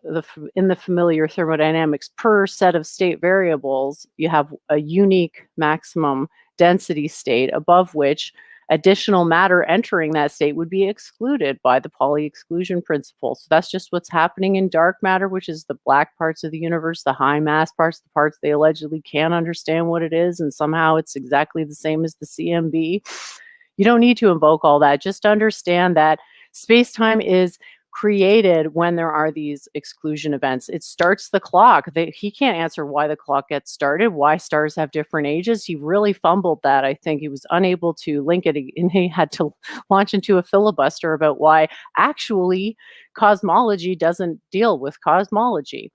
in the familiar thermodynamics. Per set of state variables, you have a unique maximum density state above which additional matter entering that state would be excluded by the Pauli exclusion principle. So that's just what's happening in dark matter, which is the black parts of the universe, the high mass parts, the parts they allegedly can't understand what it is, and somehow it's exactly the same as the CMB. You don't need to invoke all that. Just understand that space-time is created when there are these exclusion events. It starts the clock. He can't answer why the clock gets started, why stars have different ages. He really fumbled that. I think he was unable to link it, and he had to launch into a filibuster about why actually cosmology doesn't deal with cosmology.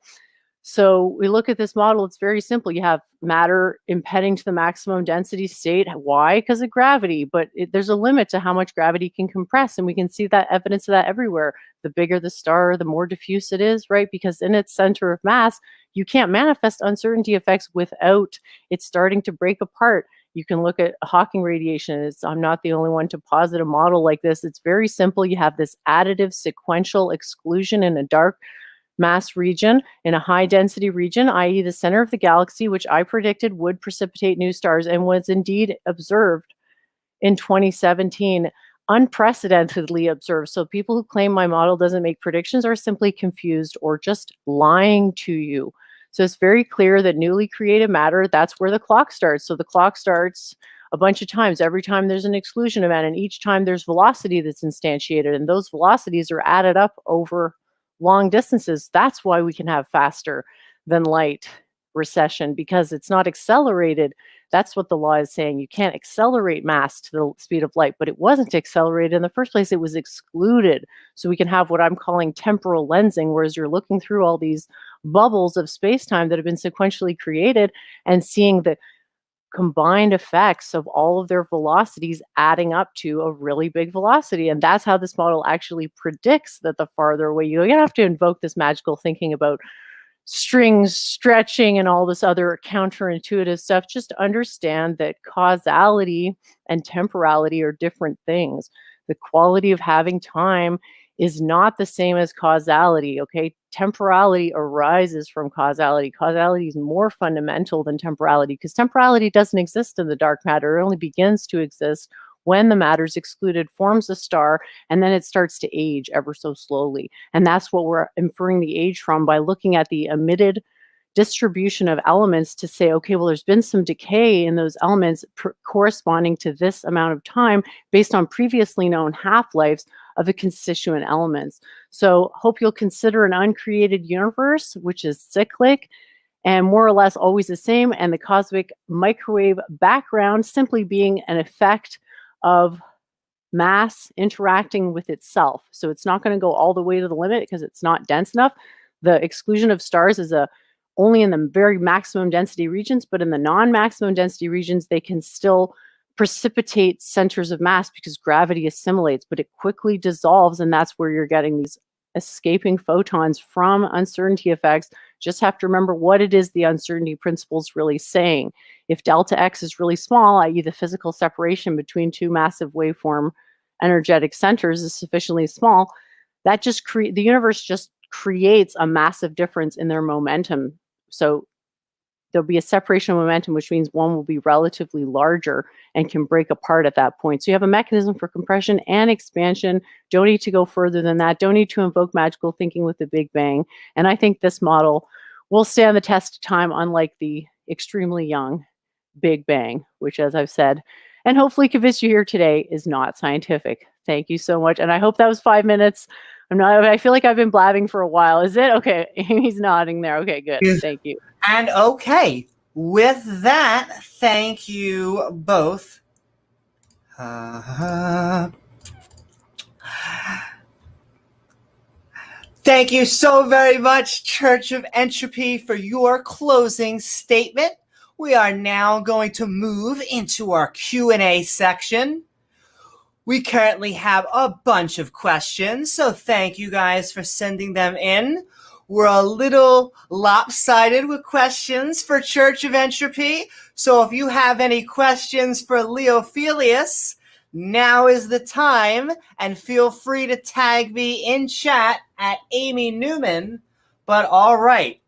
So we look at this model, it's very simple. You have matter impending to the maximum density state. Why? Because of gravity, but there's a limit to how much gravity can compress, and we can see that evidence of that everywhere. The bigger the star, the more diffuse it is, right? Because in its center of mass, you can't manifest uncertainty effects without it starting to break apart. You can look at Hawking radiation. I'm not the only one to posit a model like this. It's very simple. You have this additive sequential exclusion in a dark mass region, in a high density region, i.e. the center of the galaxy, which I predicted would precipitate new stars and was indeed observed in 2017, unprecedentedly observed. So people who claim my model doesn't make predictions are simply confused or just lying to you. So it's very clear that newly created matter, that's where the clock starts. So the clock starts a bunch of times, every time there's an exclusion event, and each time there's velocity that's instantiated, and those velocities are added up over long distances. That's why we can have faster than light recession, because it's not accelerated. That's what the law is saying. You can't accelerate mass to the speed of light, but it wasn't accelerated in the first place. It was excluded. So we can have what I'm calling temporal lensing, whereas you're looking through all these bubbles of space-time that have been sequentially created and seeing the combined effects of all of their velocities adding up to a really big velocity. And that's how this model actually predicts that the farther away you go. You have to invoke this magical thinking about strings stretching and all this other counterintuitive stuff. Just understand that causality and temporality are different things. The quality of having time is not the same as causality, okay? Temporality arises from causality. Causality is more fundamental than temporality, because temporality doesn't exist in the dark matter. It only begins to exist when the matter's excluded, forms a star, and then it starts to age ever so slowly. And that's what we're inferring the age from by looking at the emitted distribution of elements to say, okay, well, there's been some decay in those elements corresponding to this amount of time based on previously known half-lives of the constituent elements. So hope you'll consider an uncreated universe, which is cyclic and more or less always the same, and the cosmic microwave background simply being an effect of mass interacting with itself. So it's not going to go all the way to the limit because it's not dense enough. The exclusion of stars is only in the very maximum density regions, but in the non-maximum density regions, they can still precipitate centers of mass because gravity assimilates, but it quickly dissolves, and that's where you're getting these escaping photons from uncertainty effects. Just have to remember what it is the uncertainty principle is really saying. If delta X is really small, i.e. the physical separation between two massive waveform energetic centers is sufficiently small, that just the universe just creates a massive difference in their momentum. So there'll be a separation of momentum, which means one will be relatively larger and can break apart at that point. So you have a mechanism for compression and expansion. Don't need to go further than that. Don't need to invoke magical thinking with the Big Bang. And I think this model will stand the test of time, unlike the extremely young Big Bang, which, as I've said, and hopefully convinced you here today, is not scientific. Thank you so much. And I hope that was 5 minutes. I feel like I've been blabbing for a while. Is it? Okay. Amy's nodding there. Okay, good. Thank you. And okay, with that, thank you both. Thank you so very much, Church of Entropy, for your closing statement. We are now going to move into our Q&A section. We currently have a bunch of questions, so thank you guys for sending them in. we're a little lopsided with questions for Church of Entropy. So if you have any questions for Leophelius, now is the time, and feel free to tag me in chat at Amy Newman. But all right.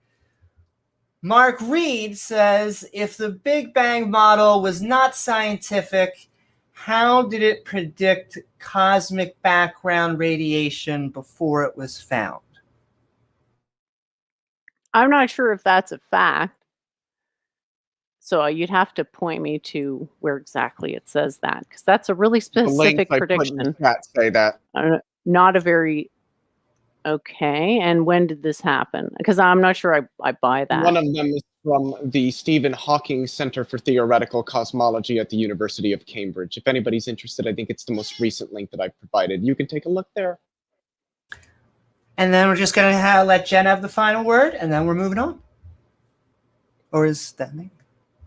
Mark Reed says, if the Big Bang model was not scientific, how did it predict cosmic background radiation before it was found? I'm not sure if that's a fact. So you'd have to point me to where exactly it says that, because that's a really The links specific I put in prediction. the chat say that. Not a very... Okay, and when did this happen? Because I'm not sure I buy that. One of them is from the Stephen Hawking Center for Theoretical Cosmology at the University of Cambridge. If anybody's interested, I think it's the most recent link that I've provided. You can take a look there. And then we're just going to let Jen have the final word, and then we're moving on. Or is that me?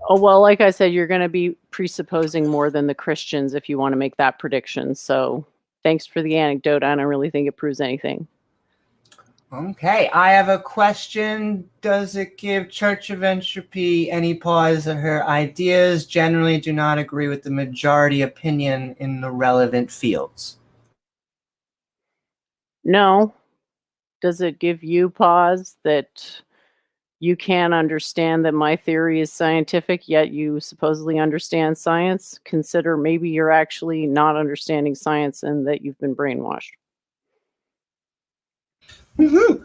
Oh, well, like I said, you're going to be presupposing more than the Christians if you want to make that prediction. So thanks for the anecdote. I don't really think it proves anything. Okay, I have a question. Does it give Church of Entropy any pause that her ideas generally do not agree with the majority opinion in the relevant fields? No. Does it give you pause that you can't understand that my theory is scientific, yet you supposedly understand science? Consider maybe you're actually not understanding science and that you've been brainwashed. Mm-hmm.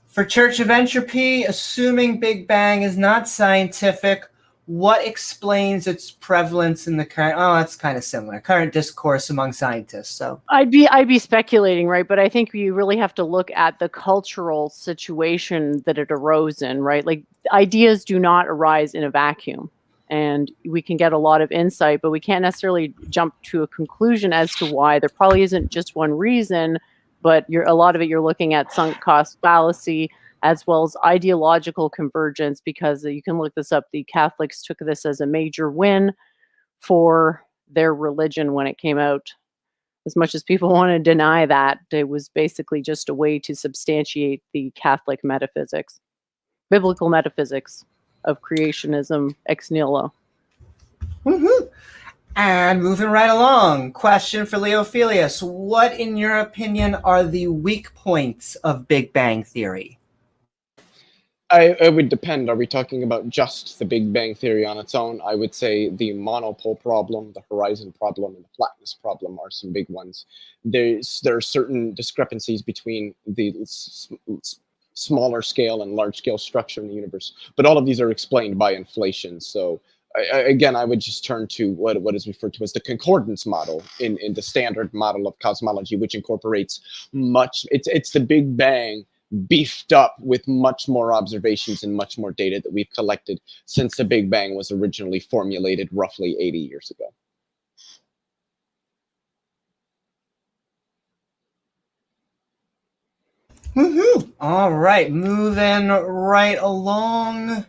For Church of Entropy, assuming Big Bang is not scientific, what explains its prevalence in the current? Oh, that's kind of similar. Current discourse among scientists. So I'd be speculating, right? But I think you really have to look at the cultural situation that it arose in, right? Like, ideas do not arise in a vacuum, and we can get a lot of insight, but we can't necessarily jump to a conclusion as to why. There probably isn't just one reason, but a lot of it you're looking at sunk cost fallacy, as well as ideological convergence, because you can look this up. The Catholics took this as a major win for their religion when it came out. As much as people want to deny that, it was basically just a way to substantiate the Catholic metaphysics, biblical metaphysics of creationism ex nihilo. woohoo. And moving right along, question for Leophelius. What, in your opinion, are the weak points of Big Bang Theory? It would depend. Are we talking about just the Big Bang Theory on its own? I would say the monopole problem, the horizon problem, and the flatness problem are some big ones. There are certain discrepancies between the smaller scale and large scale structure in the universe, but all of these are explained by inflation. So again, I would just turn to what is referred to as the concordance model in the standard model of cosmology, which incorporates much. It's the Big Bang beefed up with much more observations and much more data that we've collected since the Big Bang was originally formulated roughly 80 years ago. Woohoo! All right, moving right along.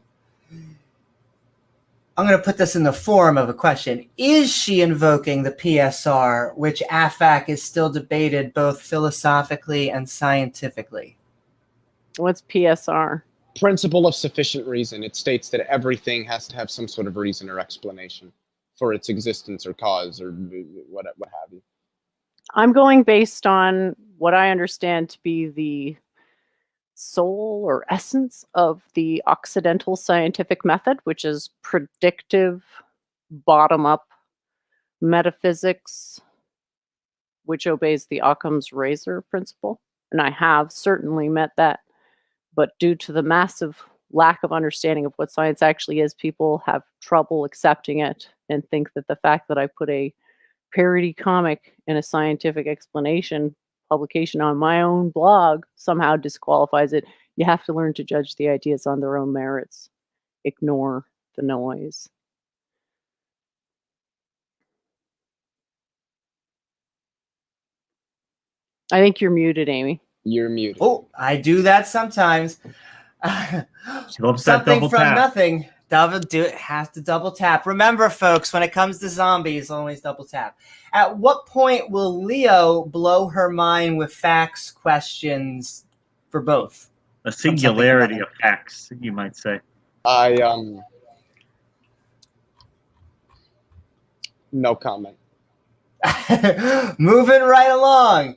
I'm going to put this in the form of a question. Is she invoking the PSR, which AFAC is still debated both philosophically and scientifically? What's PSR? Principle of sufficient reason. It states that everything has to have some sort of reason or explanation for its existence or cause or what have you. I'm going based on what I understand to be the soul or essence of the Occidental scientific method, which is predictive, bottom-up metaphysics, which obeys the Occam's razor principle. And I have certainly met that. But due to the massive lack of understanding of what science actually is, people have trouble accepting it and think that the fact that I put a parody comic in a scientific explanation publication on my own blog somehow disqualifies it. You have to learn to judge the ideas on their own merits. Ignore the noise. I think you're muted, Amy. You're muted. Oh, I do that sometimes. She loves that Something double from tap. nothing. Have to double tap. Remember, folks, when it comes to zombies, always double tap. At what point will Leo blow her mind with facts questions for both? A singularity of facts, you might say. No comment. Moving right along.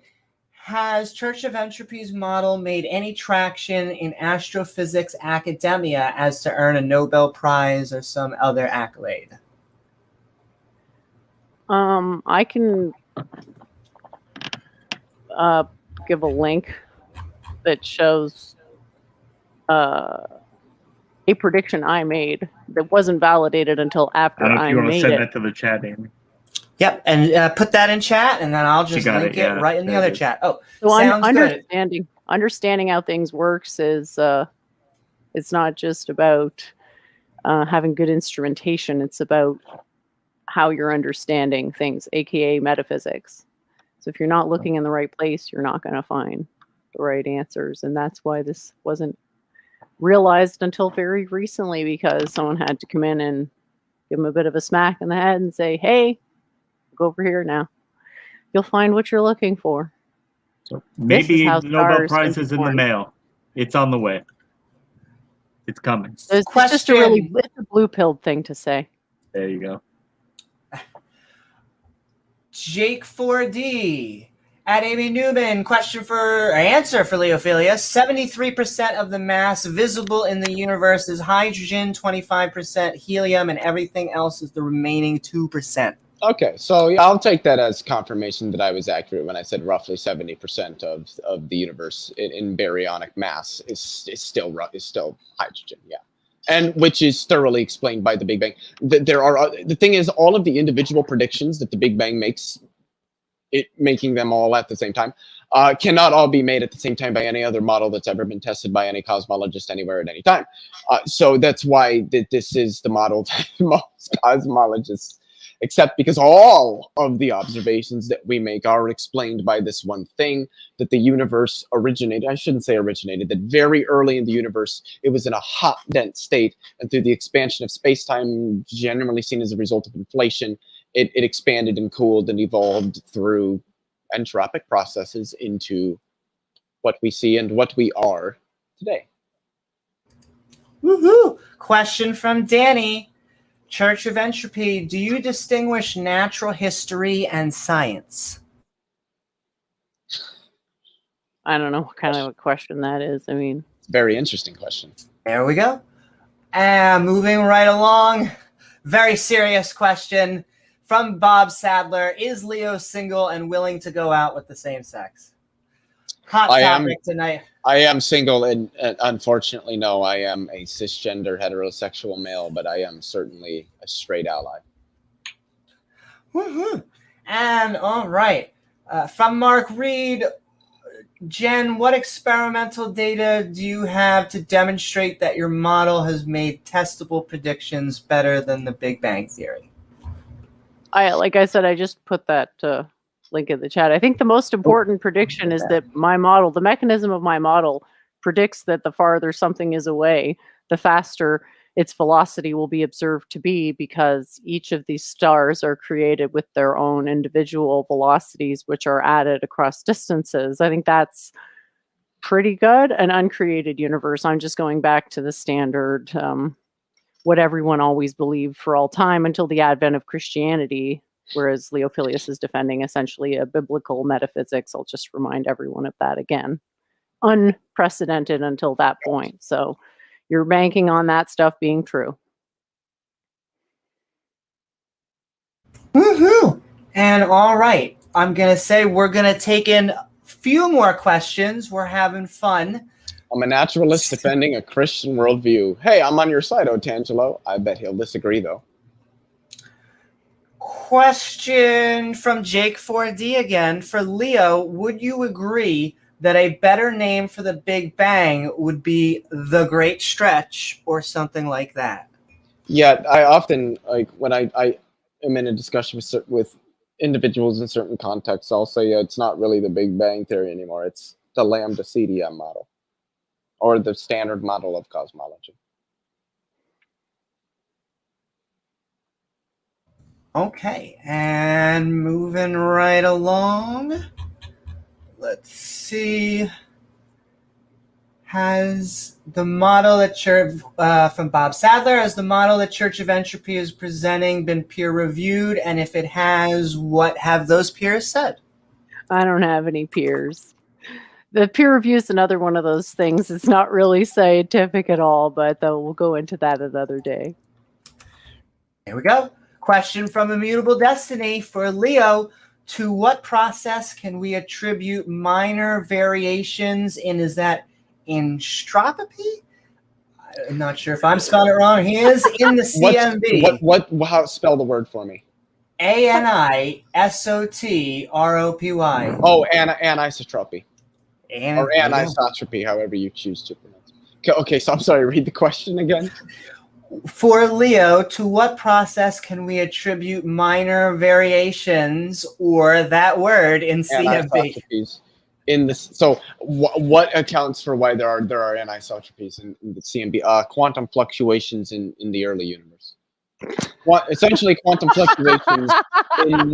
Has Church of Entropy's model made any traction in astrophysics academia as to earn a Nobel Prize or some other accolade? I can give a link that shows a prediction I made that wasn't validated until after I don't know if you want to made send it. that to the chat, Amy. Yep, and put that in chat, and then I'll just link it right in the other chat. Oh, so sounds good. Understanding how things works is it's not just about having good instrumentation. It's about how you're understanding things, aka metaphysics. So if you're not looking in the right place, you're not going to find the right answers, and that's why this wasn't realized until very recently, because someone had to come in and give them a bit of a smack in the head and say, "Hey, go over here now. You'll find what you're looking for." So maybe the Nobel Prize is in the born. mail. It's on the way. It's coming. It's just it's a blue-pilled thing to say. There you go. Jake 4D at Amy Newman, answer for Leophelius. 73% of the mass visible in the universe is hydrogen, 25% helium, and everything else is the remaining 2%. Okay, so yeah, I'll take that as confirmation that I was accurate when I said roughly 70% of the universe in baryonic mass is still hydrogen. Yeah, and which is thoroughly explained by the Big Bang. The thing is, all of the individual predictions that the Big Bang makes, making them all at the same time, cannot all be made at the same time by any other model that's ever been tested by any cosmologist anywhere at any time. So that's why this is the model that most cosmologists accept, because all of the observations that we make are explained by this one thing, that the universe originated. I shouldn't say originated, that very early in the universe, it was in a hot, dense state, and through the expansion of space-time, generally seen as a result of inflation, it expanded and cooled and evolved through entropic processes into what we see and what we are today. Woohoo! Question from Danny. Church of Entropy, do you distinguish natural history and science? I don't know what kind of a question that is. I mean, it's a very interesting question. There we go. Moving right along. Very serious question from Bob Sadler. Is Leo single and willing to go out with the same sex? Hot topic tonight. I am single, and unfortunately, no, I am a cisgender heterosexual male, but I am certainly a straight ally. Woohoo! And all right, from Mark Reed, Jen, what experimental data do you have to demonstrate that your model has made testable predictions better than the Big Bang Theory? Like I said, I just put that link in the chat. I think the most important prediction is that my model, the mechanism of my model, predicts that the farther something is away, the faster its velocity will be observed to be, because each of these stars are created with their own individual velocities, which are added across distances. I think that's pretty good. An uncreated universe. I'm just going back to the standard, what everyone always believed for all time until the advent of Christianity, whereas Leophelius is defending essentially a biblical metaphysics. I'll just remind everyone of that again. Unprecedented until that point. So you're banking on that stuff being true. Woohoo! And all right, I'm going to say we're going to take in a few more questions. We're having fun. I'm a naturalist defending a Christian worldview. Hey, I'm on your side, Otangelo. I bet he'll disagree, though. Question from Jake 4D again. For Leo, would you agree that a better name for the Big Bang would be the Great Stretch or something like that? Yeah, I often, like, when I am in a discussion with individuals in certain contexts, I'll say it's not really the Big Bang Theory anymore. It's the Lambda CDM model, or the standard model of cosmology. Okay, and moving right along. Let's see. Has the model that from Bob Sadler, has the model that Church of Entropy is presenting been peer reviewed? And if it has, what have those peers said? I don't have any peers. The peer review is another one of those things. It's not really scientific at all, but though we'll go into that another day. Here we go. Question from Immutable Destiny for Leo. To what process can we attribute minor variations in, is that entropy? I'm not sure if I'm spelling it wrong. He is in the CMB. How spell the word for me? ANISOTROPY. Oh, anisotropy. Or anisotropy, however you choose to pronounce it. Okay, so I'm sorry, read the question again. For Leo, to what process can we attribute minor variations, or that word, in CMB? So what accounts for why there are anisotropies in the CMB? Quantum fluctuations in the early universe. Essentially, quantum fluctuations in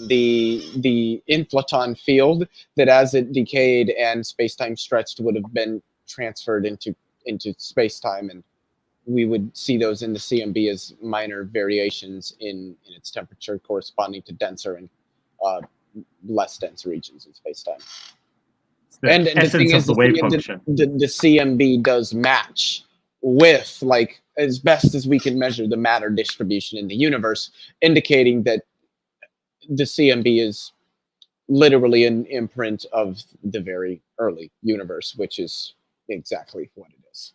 the inflaton field that, as it decayed and space-time stretched, would have been transferred into space-time, and we would see those in the CMB as minor variations in its temperature corresponding to denser and less dense regions in space-time. And the thing is, the wave function. The CMB does match with, like, as best as we can measure, the matter distribution in the universe, indicating that the CMB is literally an imprint of the very early universe, which is exactly what it is.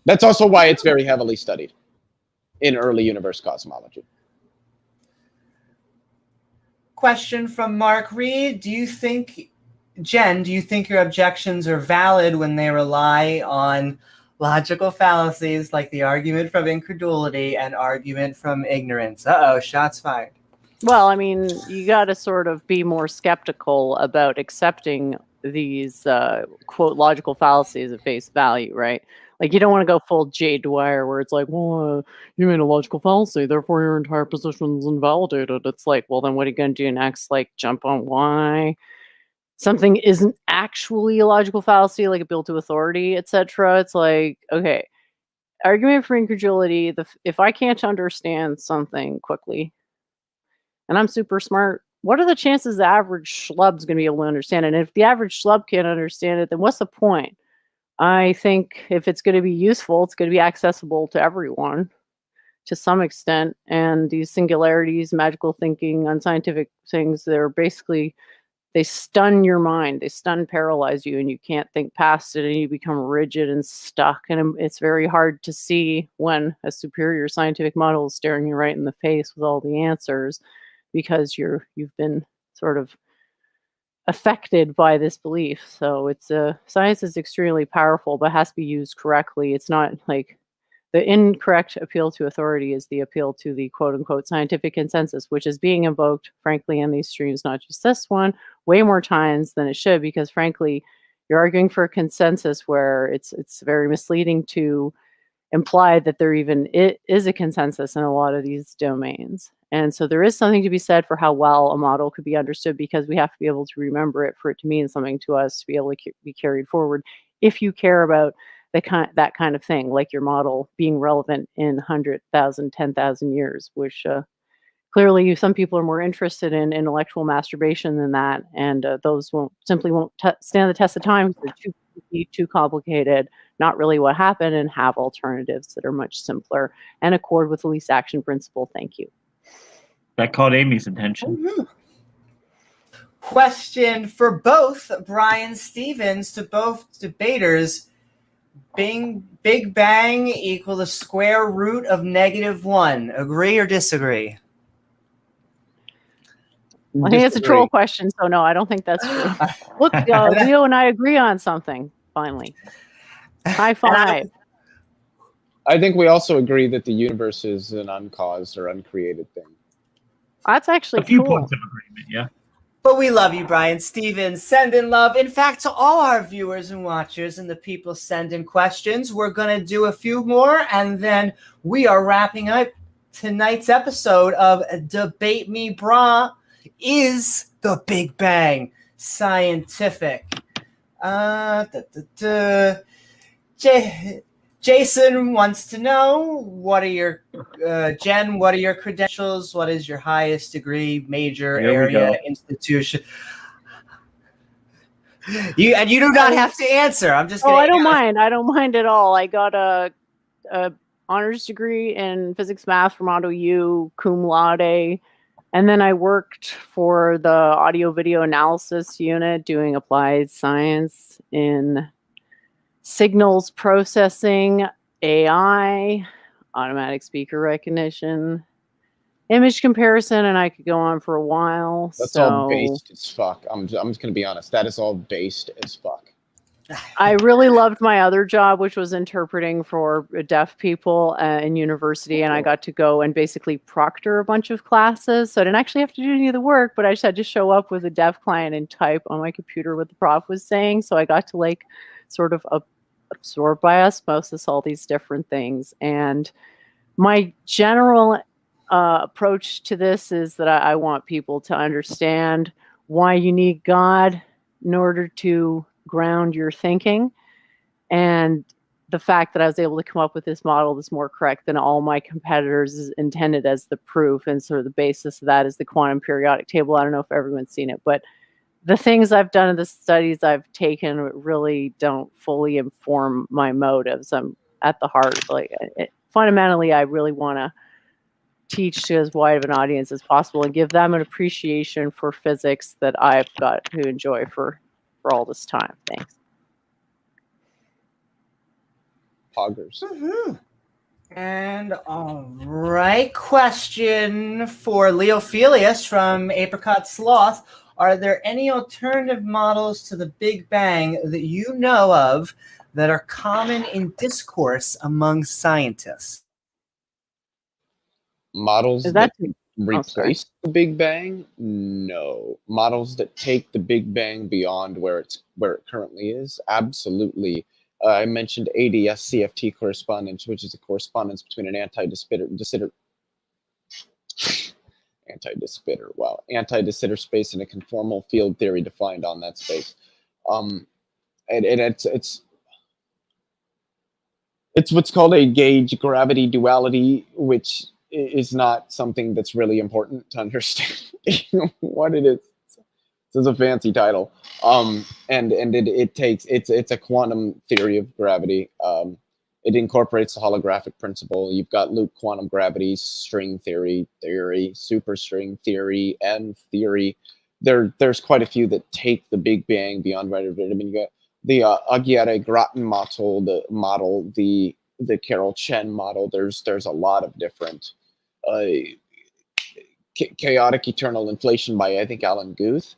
That's also why it's very heavily studied in early universe cosmology. Question from Mark Reed. Jen, do you think your objections are valid when they rely on logical fallacies like the argument from incredulity and argument from ignorance? Uh-oh, shots fired. Well, I mean, you got to sort of be more skeptical about accepting these, quote, logical fallacies at face value, right? Like, you don't want to go full J. Dwyer where it's like, well, you made a logical fallacy, therefore your entire position's invalidated. It's like, well, then what are you going to do next? Like, jump on why something isn't actually a logical fallacy, like appeal to authority, etc. It's like, okay, argument for incredulity, if I can't understand something quickly, and I'm super smart, what are the chances the average schlub's going to be able to understand it? And if the average schlub can't understand it, then what's the point? I think if it's going to be useful, it's going to be accessible to everyone to some extent. And these singularities, magical thinking, unscientific things, they stun your mind. They paralyze you, and you can't think past it, and you become rigid and stuck. And it's very hard to see when a superior scientific model is staring you right in the face with all the answers, because you've been sort of affected by this belief. So it's science is extremely powerful, but has to be used correctly. It's not like the incorrect appeal to authority is the appeal to the quote unquote scientific consensus, which is being invoked, frankly, in these streams, not just this one, way more times than it should, because frankly, you're arguing for a consensus where it's very misleading to imply that there even is a consensus in a lot of these domains. And so there is something to be said for how well a model could be understood, because we have to be able to remember it for it to mean something to us, to be able to be carried forward. If you care about that kind of thing, like your model being relevant in 100,000, 10,000 years, which clearly some people are more interested in intellectual masturbation than that. And those simply won't stand the test of time. They're too complicated, not really what happened, and have alternatives that are much simpler and accord with the least action principle. Thank you. That caught Amy's attention. Mm-hmm. Question for both Brian Stevens, to both debaters. Big Bang equal the square root of -1. Agree or disagree? I think it's a troll question, so no, I don't think that's true. Look, Leo and I agree on something, finally. High five. I think we also agree that the universe is an uncaused or uncreated thing. That's actually a few cool. points of agreement, yeah. But we love you, Brian Stevens. Send in love. In fact, to all our viewers and watchers and the people sending questions, we're going to do a few more, and then we are wrapping up tonight's episode of Debate Me Brah. Is the Big Bang scientific? Jason wants to know, what are your Jen, what are your credentials? What is your highest degree, major, Here we area, go. institution? You do not have to answer. I'm just Oh, gonna I don't mind. I don't mind at all. I got a honors degree in physics math from Auto U, cum laude. And then I worked for the audio video analysis unit doing applied science in signals processing, AI, automatic speaker recognition, image comparison, and I could go on for a while. That's so all based as fuck. I'm just gonna be honest. That is all based as fuck. I really loved my other job, which was interpreting for deaf people in university, and I got to go and basically proctor a bunch of classes. So I didn't actually have to do any of the work, but I just had to show up with a deaf client and type on my computer what the prof was saying. So I got to like sort of absorb by osmosis all these different things. And my general approach to this is that I want people to understand why you need God in order to ground your thinking, and the fact that I was able to come up with this model that's more correct than all my competitors is intended as the proof, and sort of the basis of that is the quantum periodic table. I don't know if everyone's seen it, but the things I've done in the studies I've taken really don't fully inform my motives. I'm at the heart, like fundamentally, I really want to teach to as wide of an audience as possible and give them an appreciation for physics that I've got to enjoy for all this time. Thanks. Poggers. Mm-hmm. And all right, question for Leophelius from Apricot Sloth. Are there any alternative models to the Big Bang that you know of that are common in discourse among scientists? Models Is that that replace the Big Bang? No. Models that take the Big Bang beyond where it currently is? Absolutely. I mentioned ADS CFT correspondence, which is a correspondence between an anti-de Sitter space and a conformal field theory defined on that space. And it's what's called a gauge gravity duality, which is not something that's really important to understand what it is. This is a fancy title. It's a quantum theory of gravity. It incorporates the holographic principle. You've got loop quantum gravity, string theory, superstring theory, M theory. There's quite a few that take the Big Bang beyond right. I mean, you got the Aguirre-Groton model, the Carol Chen model. There's a lot of different chaotic eternal inflation by, I think, Alan Guth.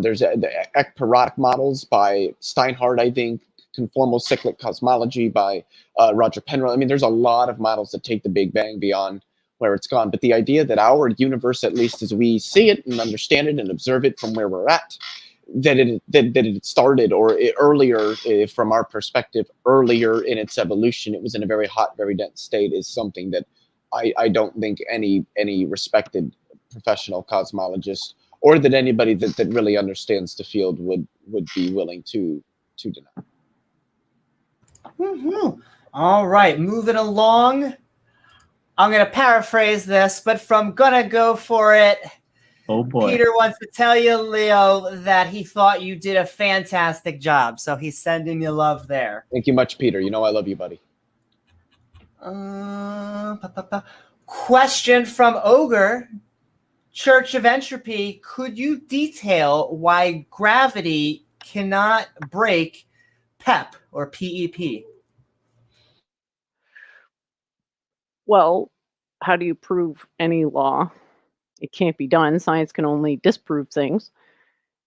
There's the ekpyrotic models by Steinhardt, I think, conformal cyclic cosmology by Roger Penrose. I mean, there's a lot of models that take the Big Bang beyond where it's gone. But the idea that our universe, at least as we see it and understand it and observe it from where we're at, that it started, or earlier, from our perspective, earlier in its evolution, it was in a very hot, very dense state, is something that I don't think any respected professional cosmologist, or that anybody that really understands the field would be willing to deny. Mm-hmm. All right, moving along. I'm going to paraphrase this, but from Gonna Go For It, Oh boy. Peter wants to tell you, Leo, that he thought you did a fantastic job, so he's sending you love there. Thank you much, Peter. You know I love you, buddy. Question from Ogre, Church of Entropy. Could you detail why gravity cannot break PEP or PEP? Well, how do you prove any law? It can't be done. Science can only disprove things.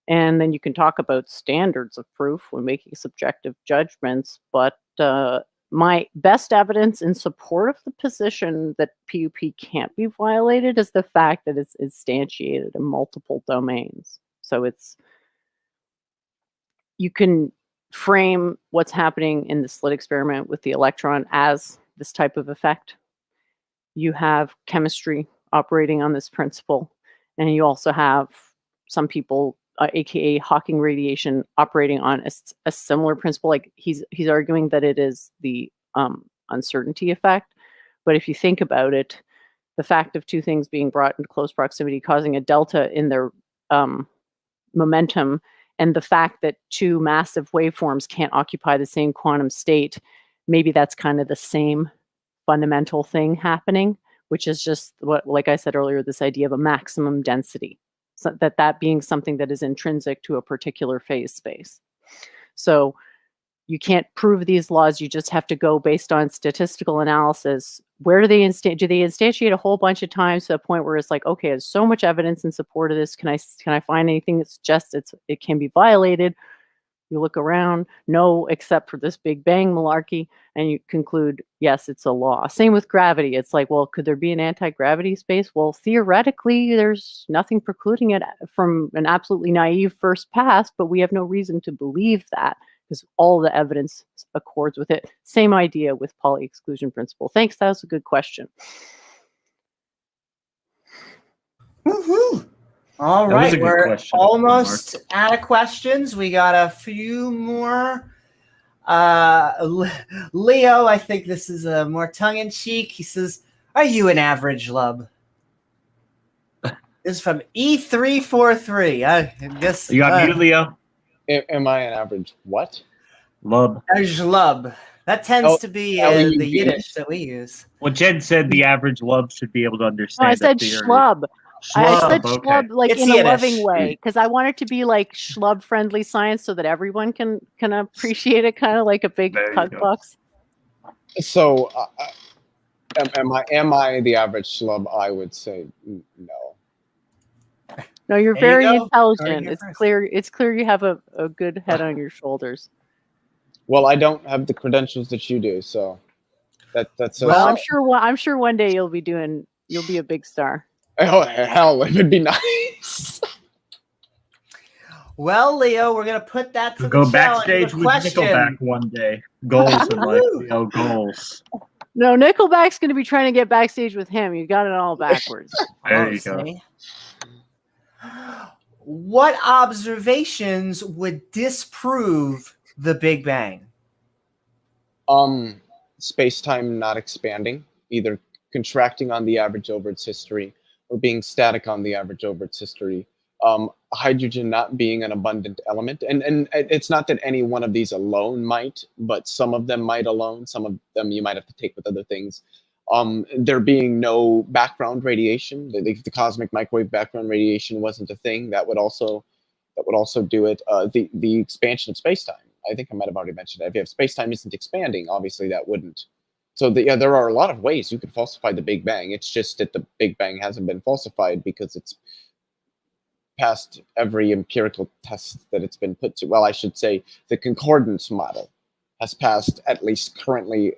And then you can talk about standards of proof when making subjective judgments. But my best evidence in support of the position that PUP can't be violated is the fact that it's instantiated in multiple domains. So you can frame what's happening in the slit experiment with the electron as this type of effect. You have chemistry operating on this principle, and you also have some people, aka Hawking radiation, operating on a similar principle. Like he's arguing that it is the uncertainty effect, but if you think about it, the fact of two things being brought into close proximity causing a delta in their momentum, and the fact that two massive waveforms can't occupy the same quantum state, maybe that's kind of the same fundamental thing happening, which is just what, like I said earlier, this idea of a maximum density, so that being something that is intrinsic to a particular phase space. So you can't prove these laws. You just have to go based on statistical analysis. Where do they instantiate a whole bunch of times to a point where it's like, okay, there's so much evidence in support of this. Can I find anything that suggests it can be violated? You look around, no, except for this Big Bang malarkey, and you conclude, yes, it's a law. Same with gravity. It's like, well, could there be an anti-gravity space? Well, theoretically, there's nothing precluding it from an absolutely naive first pass, but we have no reason to believe that because all the evidence accords with it. Same idea with Pauli exclusion principle. Thanks, that was a good question. Woohoo! All That was right, a good we're question, almost out of questions. We got a few more. Leo, I think this is more tongue-in-cheek. He says, "Are you an average lub?" This is from E343. I guess You got muted, Leo? Am I an average what? Lub. average lub. That tends Oh, to be L-U-B. the Yiddish that we use. Well, Jen said the average lub should be able to No, understand I said the theory. schlub. I said Schlub, okay. schlub like It's in a Yiddish. loving way, because I want it to be like schlub friendly science so that everyone can appreciate it, kind of like a big There you hug go. box. So, am I the average schlub? I would say no. No, you're There you very go. intelligent. Here It's first. clear. It's clear you have a good head on your shoulders. Well, I don't have the credentials that you do, so that's Well, Well, I'm sure one day you'll be a big star. oh hell, it would be nice. Well, Leo, we're gonna put that to Go the challenge. backstage The with question. Nickelback one day. Goals in life, Woo! Leo. Goals. No, Nickelback's going to be trying to get backstage with him. You got it all backwards. There you go. See? What observations would disprove the Big Bang? Space-time not expanding, either contracting on the average over its history or being static on the average over its history. Hydrogen not being an abundant element, and it's not that any one of these alone might, but some of them might alone. Some of them you might have to take with other things. There being no background radiation, the cosmic microwave background radiation wasn't a thing. That would also do it. The expansion of space-time. I think I might have already mentioned that. If space-time isn't expanding, obviously that wouldn't. So there are a lot of ways you could falsify the Big Bang. It's just that the Big Bang hasn't been falsified because it's passed every empirical test that it's been put to. Well, I should say the concordance model has passed, at least currently,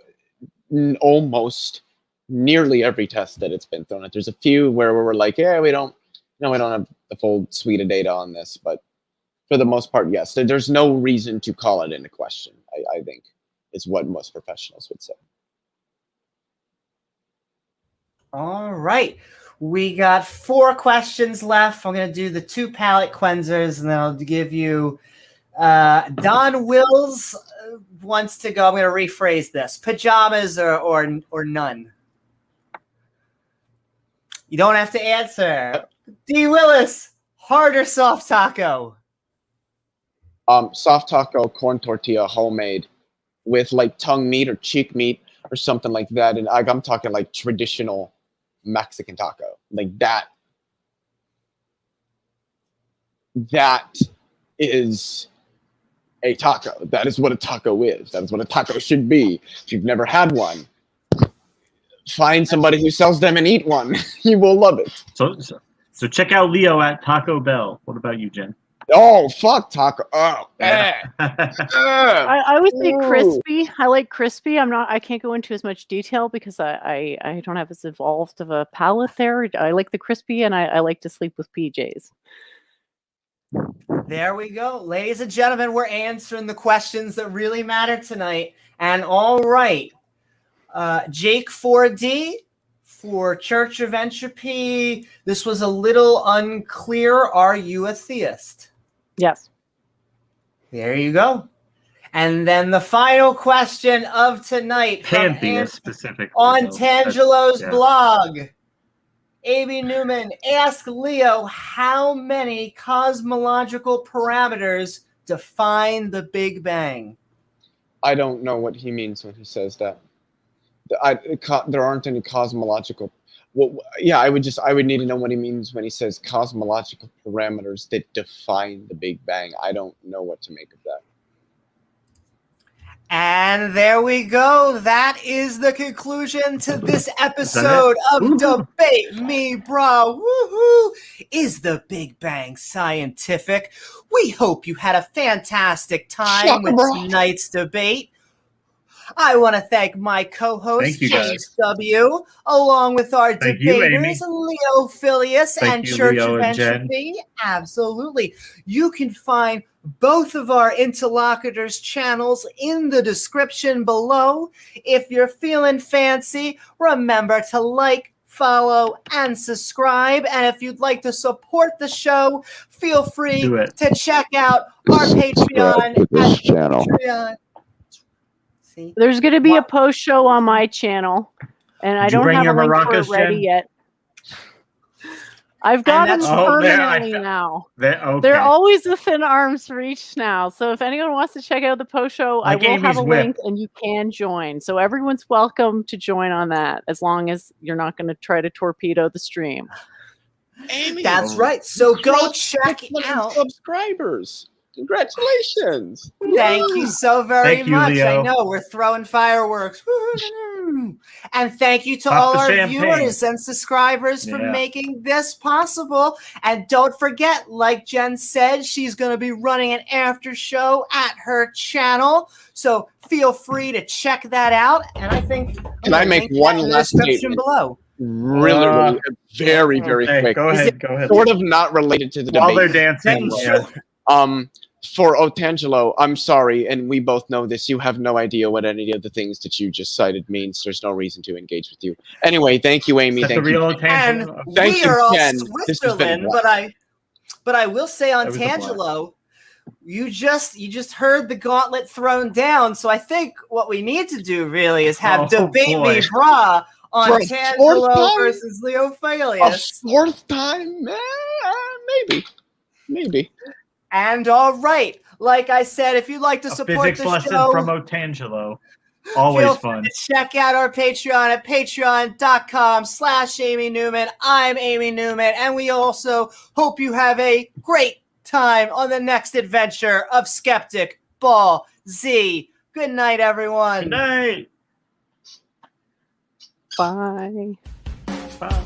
almost nearly every test that it's been thrown at. There's a few where we're like, yeah, we don't have the full suite of data on this, but for the most part, yes. There's no reason to call it into question, I think, is what most professionals would say. All right. We got 4 questions left. I'm going to do the 2 palate cleansers, and then I'll give you Don Wills wants to go. I'm going to rephrase this. Pajamas or none. You don't have to answer. D. Willis, hard or soft taco? Soft taco, corn tortilla, homemade, with like tongue meat or cheek meat or something like that. And I'm talking like traditional Mexican taco, like that. That is a taco. That is what a taco is. That is what a taco should be. If you've never had one, find somebody who sells them and eat one. You will love it. So check out Leo at Taco Bell. What about you, Jen? Oh, fuck taco. Oh, I would say crispy. I like crispy. I can't go into as much detail because I don't have as evolved of a palate there. I like the crispy, and I like to sleep with PJs. There we go. Ladies and gentlemen, we're answering the questions that really matter tonight. And all right, Jake 4D for Church of Entropy. This was a little unclear. Are you a theist? Yes. There you go. And then the final question of tonight from Pantheist specifically. on though. Tangelo's yeah. blog. Amy Newman, ask Leo how many cosmological parameters define the Big Bang? I don't know what he means when he says that. There aren't any cosmological. Well, yeah, I would need to know what he means when he says cosmological parameters that define the Big Bang. I don't know what to make of that. And there we go. That is the conclusion to this episode of Debate Me Brah. Woohoo! Is the Big Bang scientific? We hope you had a fantastic time with tonight's debate. I want to thank my co-host, Thank you, James W., along with our Thank you, debaters, Leophilius and you, Church Leo of and Jen. Entropy. Absolutely. You can find both of our interlocutors' channels in the description below. If you're feeling fancy, remember to like, follow, and subscribe. And if you'd like to support the show, feel free to check out our Patreon to this at channel. Patreon. See? There's going to be a post show on my channel, and I Did you don't bring have a your link for it maracas, ready Jen? yet. I've got them that's- Oh, there, permanently now. Okay. They're always within arm's reach now. So if anyone wants to check out the post show, Like I will have Amy's a link and you can join. So everyone's welcome to join on that, as long as you're not going to try to torpedo the stream. Amy, That's right. So go check out. subscribers. Congratulations. Thank you so very Thank you, much. Leo. I know we're throwing fireworks. And thank you to Pop all the our champagne. viewers and subscribers for Yeah. making this possible. And don't forget, like Jen said, she's going to be running an after show at her channel. So feel free to check that out. And I think Can I make one in the last description statement? below. Really, very, very Okay, quick. Go ahead. Go ahead. Sort of not related to the While they're debate. dancing. Sure. Yeah. For Otangelo, I'm sorry, and we both know this. You have no idea what any of the things that you just cited means. There's no reason to engage with you. Anyway, thank you, Amy. Is that Thank the you. real And attention? Thank we you, are all Ken. This has been Switzerland, but I will say on That was a blast. Tangelo, you just heard the gauntlet thrown down. So I think what we need to do really is have Debate boy. Me Brah on For a fourth Tangelo time? versus A Leophelius. fourth time? Maybe. And all right, like I said, if you'd like to A support physics the lesson show, from Otangelo. Always feel fun. free to check out our Patreon at patreon.com/Amy Newman. I'm Amy Newman, and we also hope you have a great time on the next adventure of Skeptic Ball Z. Good night, everyone. Good night. Bye. Bye.